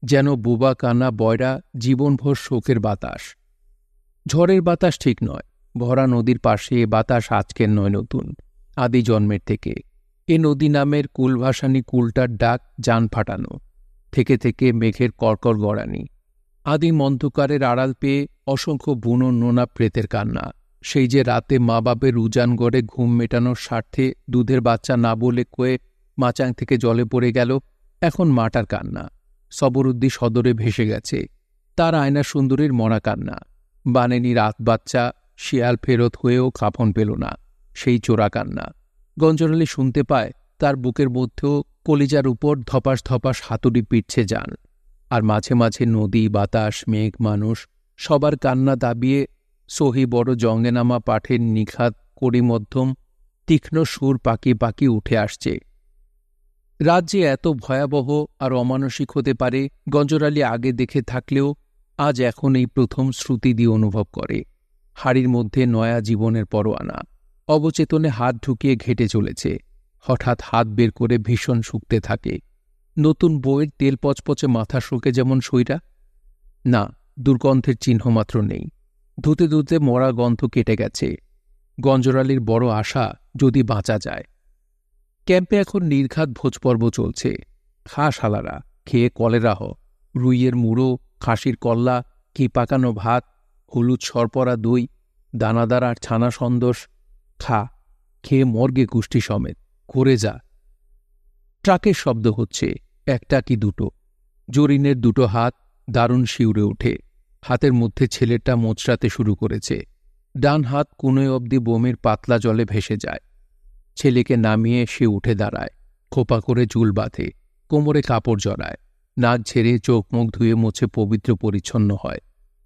যেন বুবা কানা বয়রা জীবনভর শোকের বাতাস। ঝড়ের বাতাস ঠিক নয়, ভরা নদীর পাশে এ বাতাস আজকের নয়, নতুন, আদি জন্মের থেকে। এ নদী নামের কুলভাসানি কুলটার ডাক জান ফাটানো, থেকে থেকে মেঘের কর্কর গড়ানি। আদিম অন্ধকারের আড়াল পেয়ে অসংখ্য বুনো নোনা প্রেতের কান্না। সেই যে রাতে মা বাপের উজান গড়ে ঘুম মেটানোর স্বার্থে দুধের বাচ্চা না বলে কয়ে মাচাং থেকে জলে পড়ে গেল, এখন মাটার কান্না। সবরুদ্দি সদরে ভেসে গেছে, তার আয়না সুন্দরীর মরা কান্না। বানেনি রাত বাচ্চা শিয়াল ফেরত হয়েও কাফন পেল না, সেই চোরা কান্না। গঞ্জরালি শুনতে পায় তার বুকের মধ্যেও কলিজার উপর ধপাস ধপাস হাতুড়ি পিটছে যান। আর মাঝে মাঝে নদী, বাতাস, মেঘ, মানুষ সবার কান্না দাবিয়ে সহি বড় জঙ্গেনামা পাঠের নিখাত কড়িমধ্যম তীক্ষ্ণ সুর পাকি পাকি উঠে আসছে। রাত যে এত ভয়াবহ আর অমানসিক হতে পারে গঞ্জরালি আগে দেখে থাকলেও আজ এখন এই প্রথম শ্রুতি দিয়ে অনুভব করে। হাড়ির মধ্যে নয়া জীবনের পরোয়ানা অবচেতনে হাত ঢুকিয়ে ঘেটে চলেছে। হঠাৎ হাত বের করে ভীষণ শুকতে থাকে। নতুন বইয়ের তেল পচপচে মাথা শুকে যেমন সইরা, না, দুর্গন্ধের চিহ্নমাত্র নেই। ধুতে ধুতে মরা গন্ধ কেটে গেছে। গঞ্জরালির বড় আশা, যদি বাঁচা যায়। ক্যাম্পে এখন নির্ঘাত ভোজপর্ব চলছে। খা শালারা, খেয়ে কলেরা হ। রুইয়ের মুড়ো, খাসির কল্লা, কি পাকানো ভাত, হলুদ সরপরা দই, দানাদার আর ছানা সন্দেশ। খা, খেয়ে মর্গে কুষ্টি সমেত করে যা। ট্রাকের শব্দ হচ্ছে, একটা কি দুটো। জরিনের দুটো হাত দারুণ শিউরে ওঠে। হাতের মধ্যে ছেলেটা মোচড়াতে শুরু করেছে। ডান হাত কোনোয় অবধি বোমের পাতলা জলে ভেসে যায়। ছেলেকে নামিয়ে সে উঠে দাঁড়ায়, খোপা করে চুল বাঁধে, কোমরে কাপড় জড়ায়, নাক ঝেড়ে চোখ মুখ ধুয়ে মুছে পবিত্র পরিচ্ছন্ন হয়।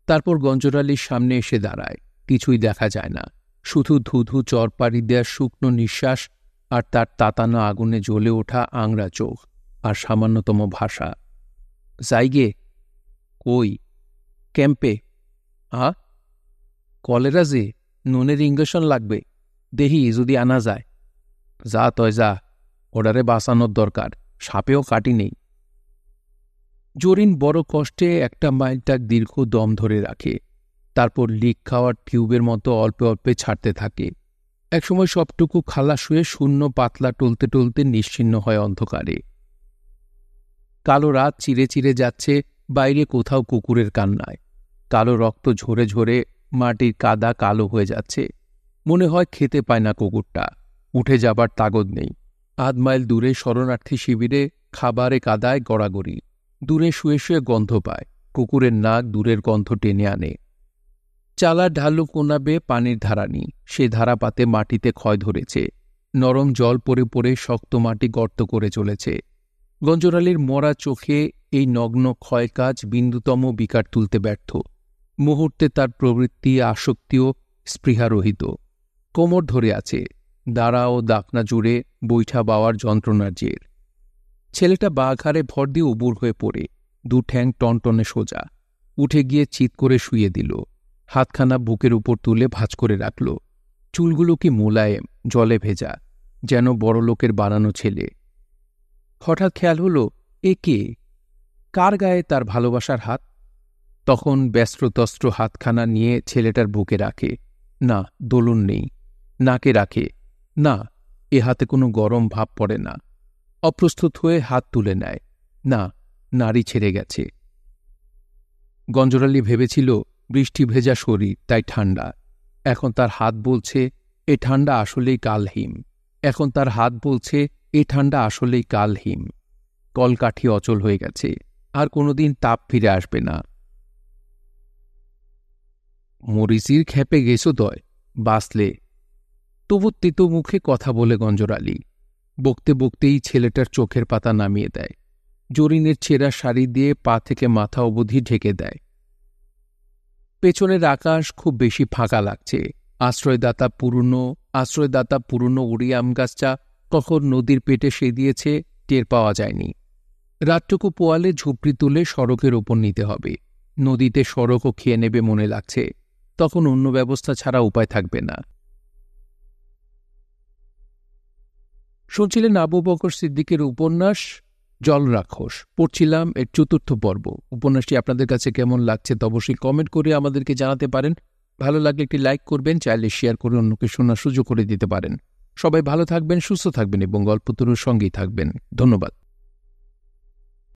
তারপর গঞ্জরালির সামনে এসে দাঁড়ায়। কিছুই দেখা যায় না, শুধু ধুধু চরপাড়ি দেওয়ার শুকনো নিঃশ্বাস আর তার তাতানো আগুনে জ্বলে ওঠা আংরা চোখ আর সামান্যতম ভাষা। যাইগে? কই? ক্যাম্পে। কলেরা যে, নুনের ইঞ্জেকশন লাগবে, দেহি যদি আনা যায়। যা তয় যা, ওডারে বাঁচানোর দরকার, সাপেও কাটি নেই। জরিন বড় কষ্টে একটা মাইলটাক দীর্ঘ দম ধরে রাখে, তারপর লিক খাওয়ার টিউবের মতো অল্পে অল্পে ছাড়তে থাকে। একসময় সবটুকু খালাস হয়ে শূন্য পাতলা টলতে টলতে নিশ্চিহ্ন হয় অন্ধকারে। কালো রাত চিরে চিরে যাচ্ছে, বাইরে কোথাও কুকুরের কান্নায়। কালো রক্ত ঝরে ঝরে মাটির কাদা কালো হয়ে যাচ্ছে। মনে হয় খেতে পায় না কুকুরটা, উঠে যাবার তাগদ নেই। আধ মাইল দূরে শরণার্থী শিবিরে খাবারে কাদায় গড়াগড়ি। দূরে শুয়ে শুয়ে গন্ধ পায়, কুকুরের নাক দূরের গন্ধ টেনে আনে। চালার ঢালু কোনা বেয়ে পানির ধারানি, সে ধারাপাতে মাটিতে ক্ষয় ধরেছে। নরম জল পড়ে পড়ে শক্ত মাটি গর্ত করে চলেছে। গঞ্জরালির মরা চোখে এই নগ্ন ক্ষয়কাজ বিন্দুতম বিকার তুলতে ব্যর্থ। মুহূর্তে তার প্রবৃত্তি আসক্তিও স্পৃহারহিত। কোমর ধরে আছে, দাঁড়া ও দাকনা জুড়ে বৈঠা বাওয়ার যন্ত্রণার জের। ছেলেটা বাঘারে ভর দিয়ে উবুর হয়ে পড়ে, দু ঠ্যাং টনটনে সোজা। উঠে গিয়ে চিৎ করে শুয়ে দিল, হাতখানা বুকের উপর তুলে ভাঁজ করে রাখল। চুলগুলো কি মোলায়েম, জলে ভেজা, যেন বড়লোকের বানানো ছেলে। হঠাৎ খেয়াল হল, এ কে? কার গায়ে তার ভালোবাসার হাত? তখন ব্যস্ত্রতস্ত্র হাতখানা নিয়ে ছেলেটার বুকে রাখে। না, দোলন নেই। নাকে রাখে। না, এ হাতে কোনো গরম ভাব পড়ে না। অপ্রস্তুত হয়ে হাত তুলে নেয়। না, নাড়ি ছেড়ে গেছে। গঞ্জরালি ভেবেছিল বৃষ্টি ভেজা শরীর, তাই ঠান্ডা। এখন তার হাত বলছে এ ঠান্ডা আসলেই কালহিম। এখন তার হাত বলছে এ ঠান্ডা আসলেই কালহিম। কলকাঠি অচল হয়ে গেছে, আর কোনোদিন তাপ ফিরে আসবে না। মরিচির খেপে গেছো তয়, বাঁচলে। তবু তেতো মুখে কথা বলে গঞ্জরালি। বকতে বকতেই ছেলেটার চোখের পাতা নামিয়ে দেয়। জরিনের ছেঁড়া শাড়ি দিয়ে পা থেকে মাথা অবধি ঢেকে দেয়। পেছনের আকাশ খুব বেশি ফাঁকা লাগছে। আশ্রয়দাতা পুরনো উড়ি আম গাছটা কখন নদীর পেটে দিয়েছে টের পাওয়া যায়নি। রাতটুকু পোয়ালে ঝুপড়ি তুলে সড়কের ওপর নিতে হবে। নদীতে সড়কও খেয়ে নেবে মনে লাগছে। তখন অন্য ব্যবস্থা ছাড়া উপায় থাকবে না। শুনছিলেন আবু বকর সিদ্দিকের উপন্যাস জলরাক্ষস। পড়ছিলাম এর ৪র্থ পর্ব। উপন্যাসটি আপনাদের কাছে কেমন লাগছে তা অবশ্যই কমেন্ট করে আমাদেরকে জানাতে পারেন। ভালো লাগলে একটি লাইক করবেন, চাইলে শেয়ার করে অন্যকে শোনার সুযোগ করে দিতে পারেন। সবাই ভালো থাকবেন, সুস্থ থাকবেন এবং গল্পতরুর সঙ্গেই থাকবেন। ধন্যবাদ।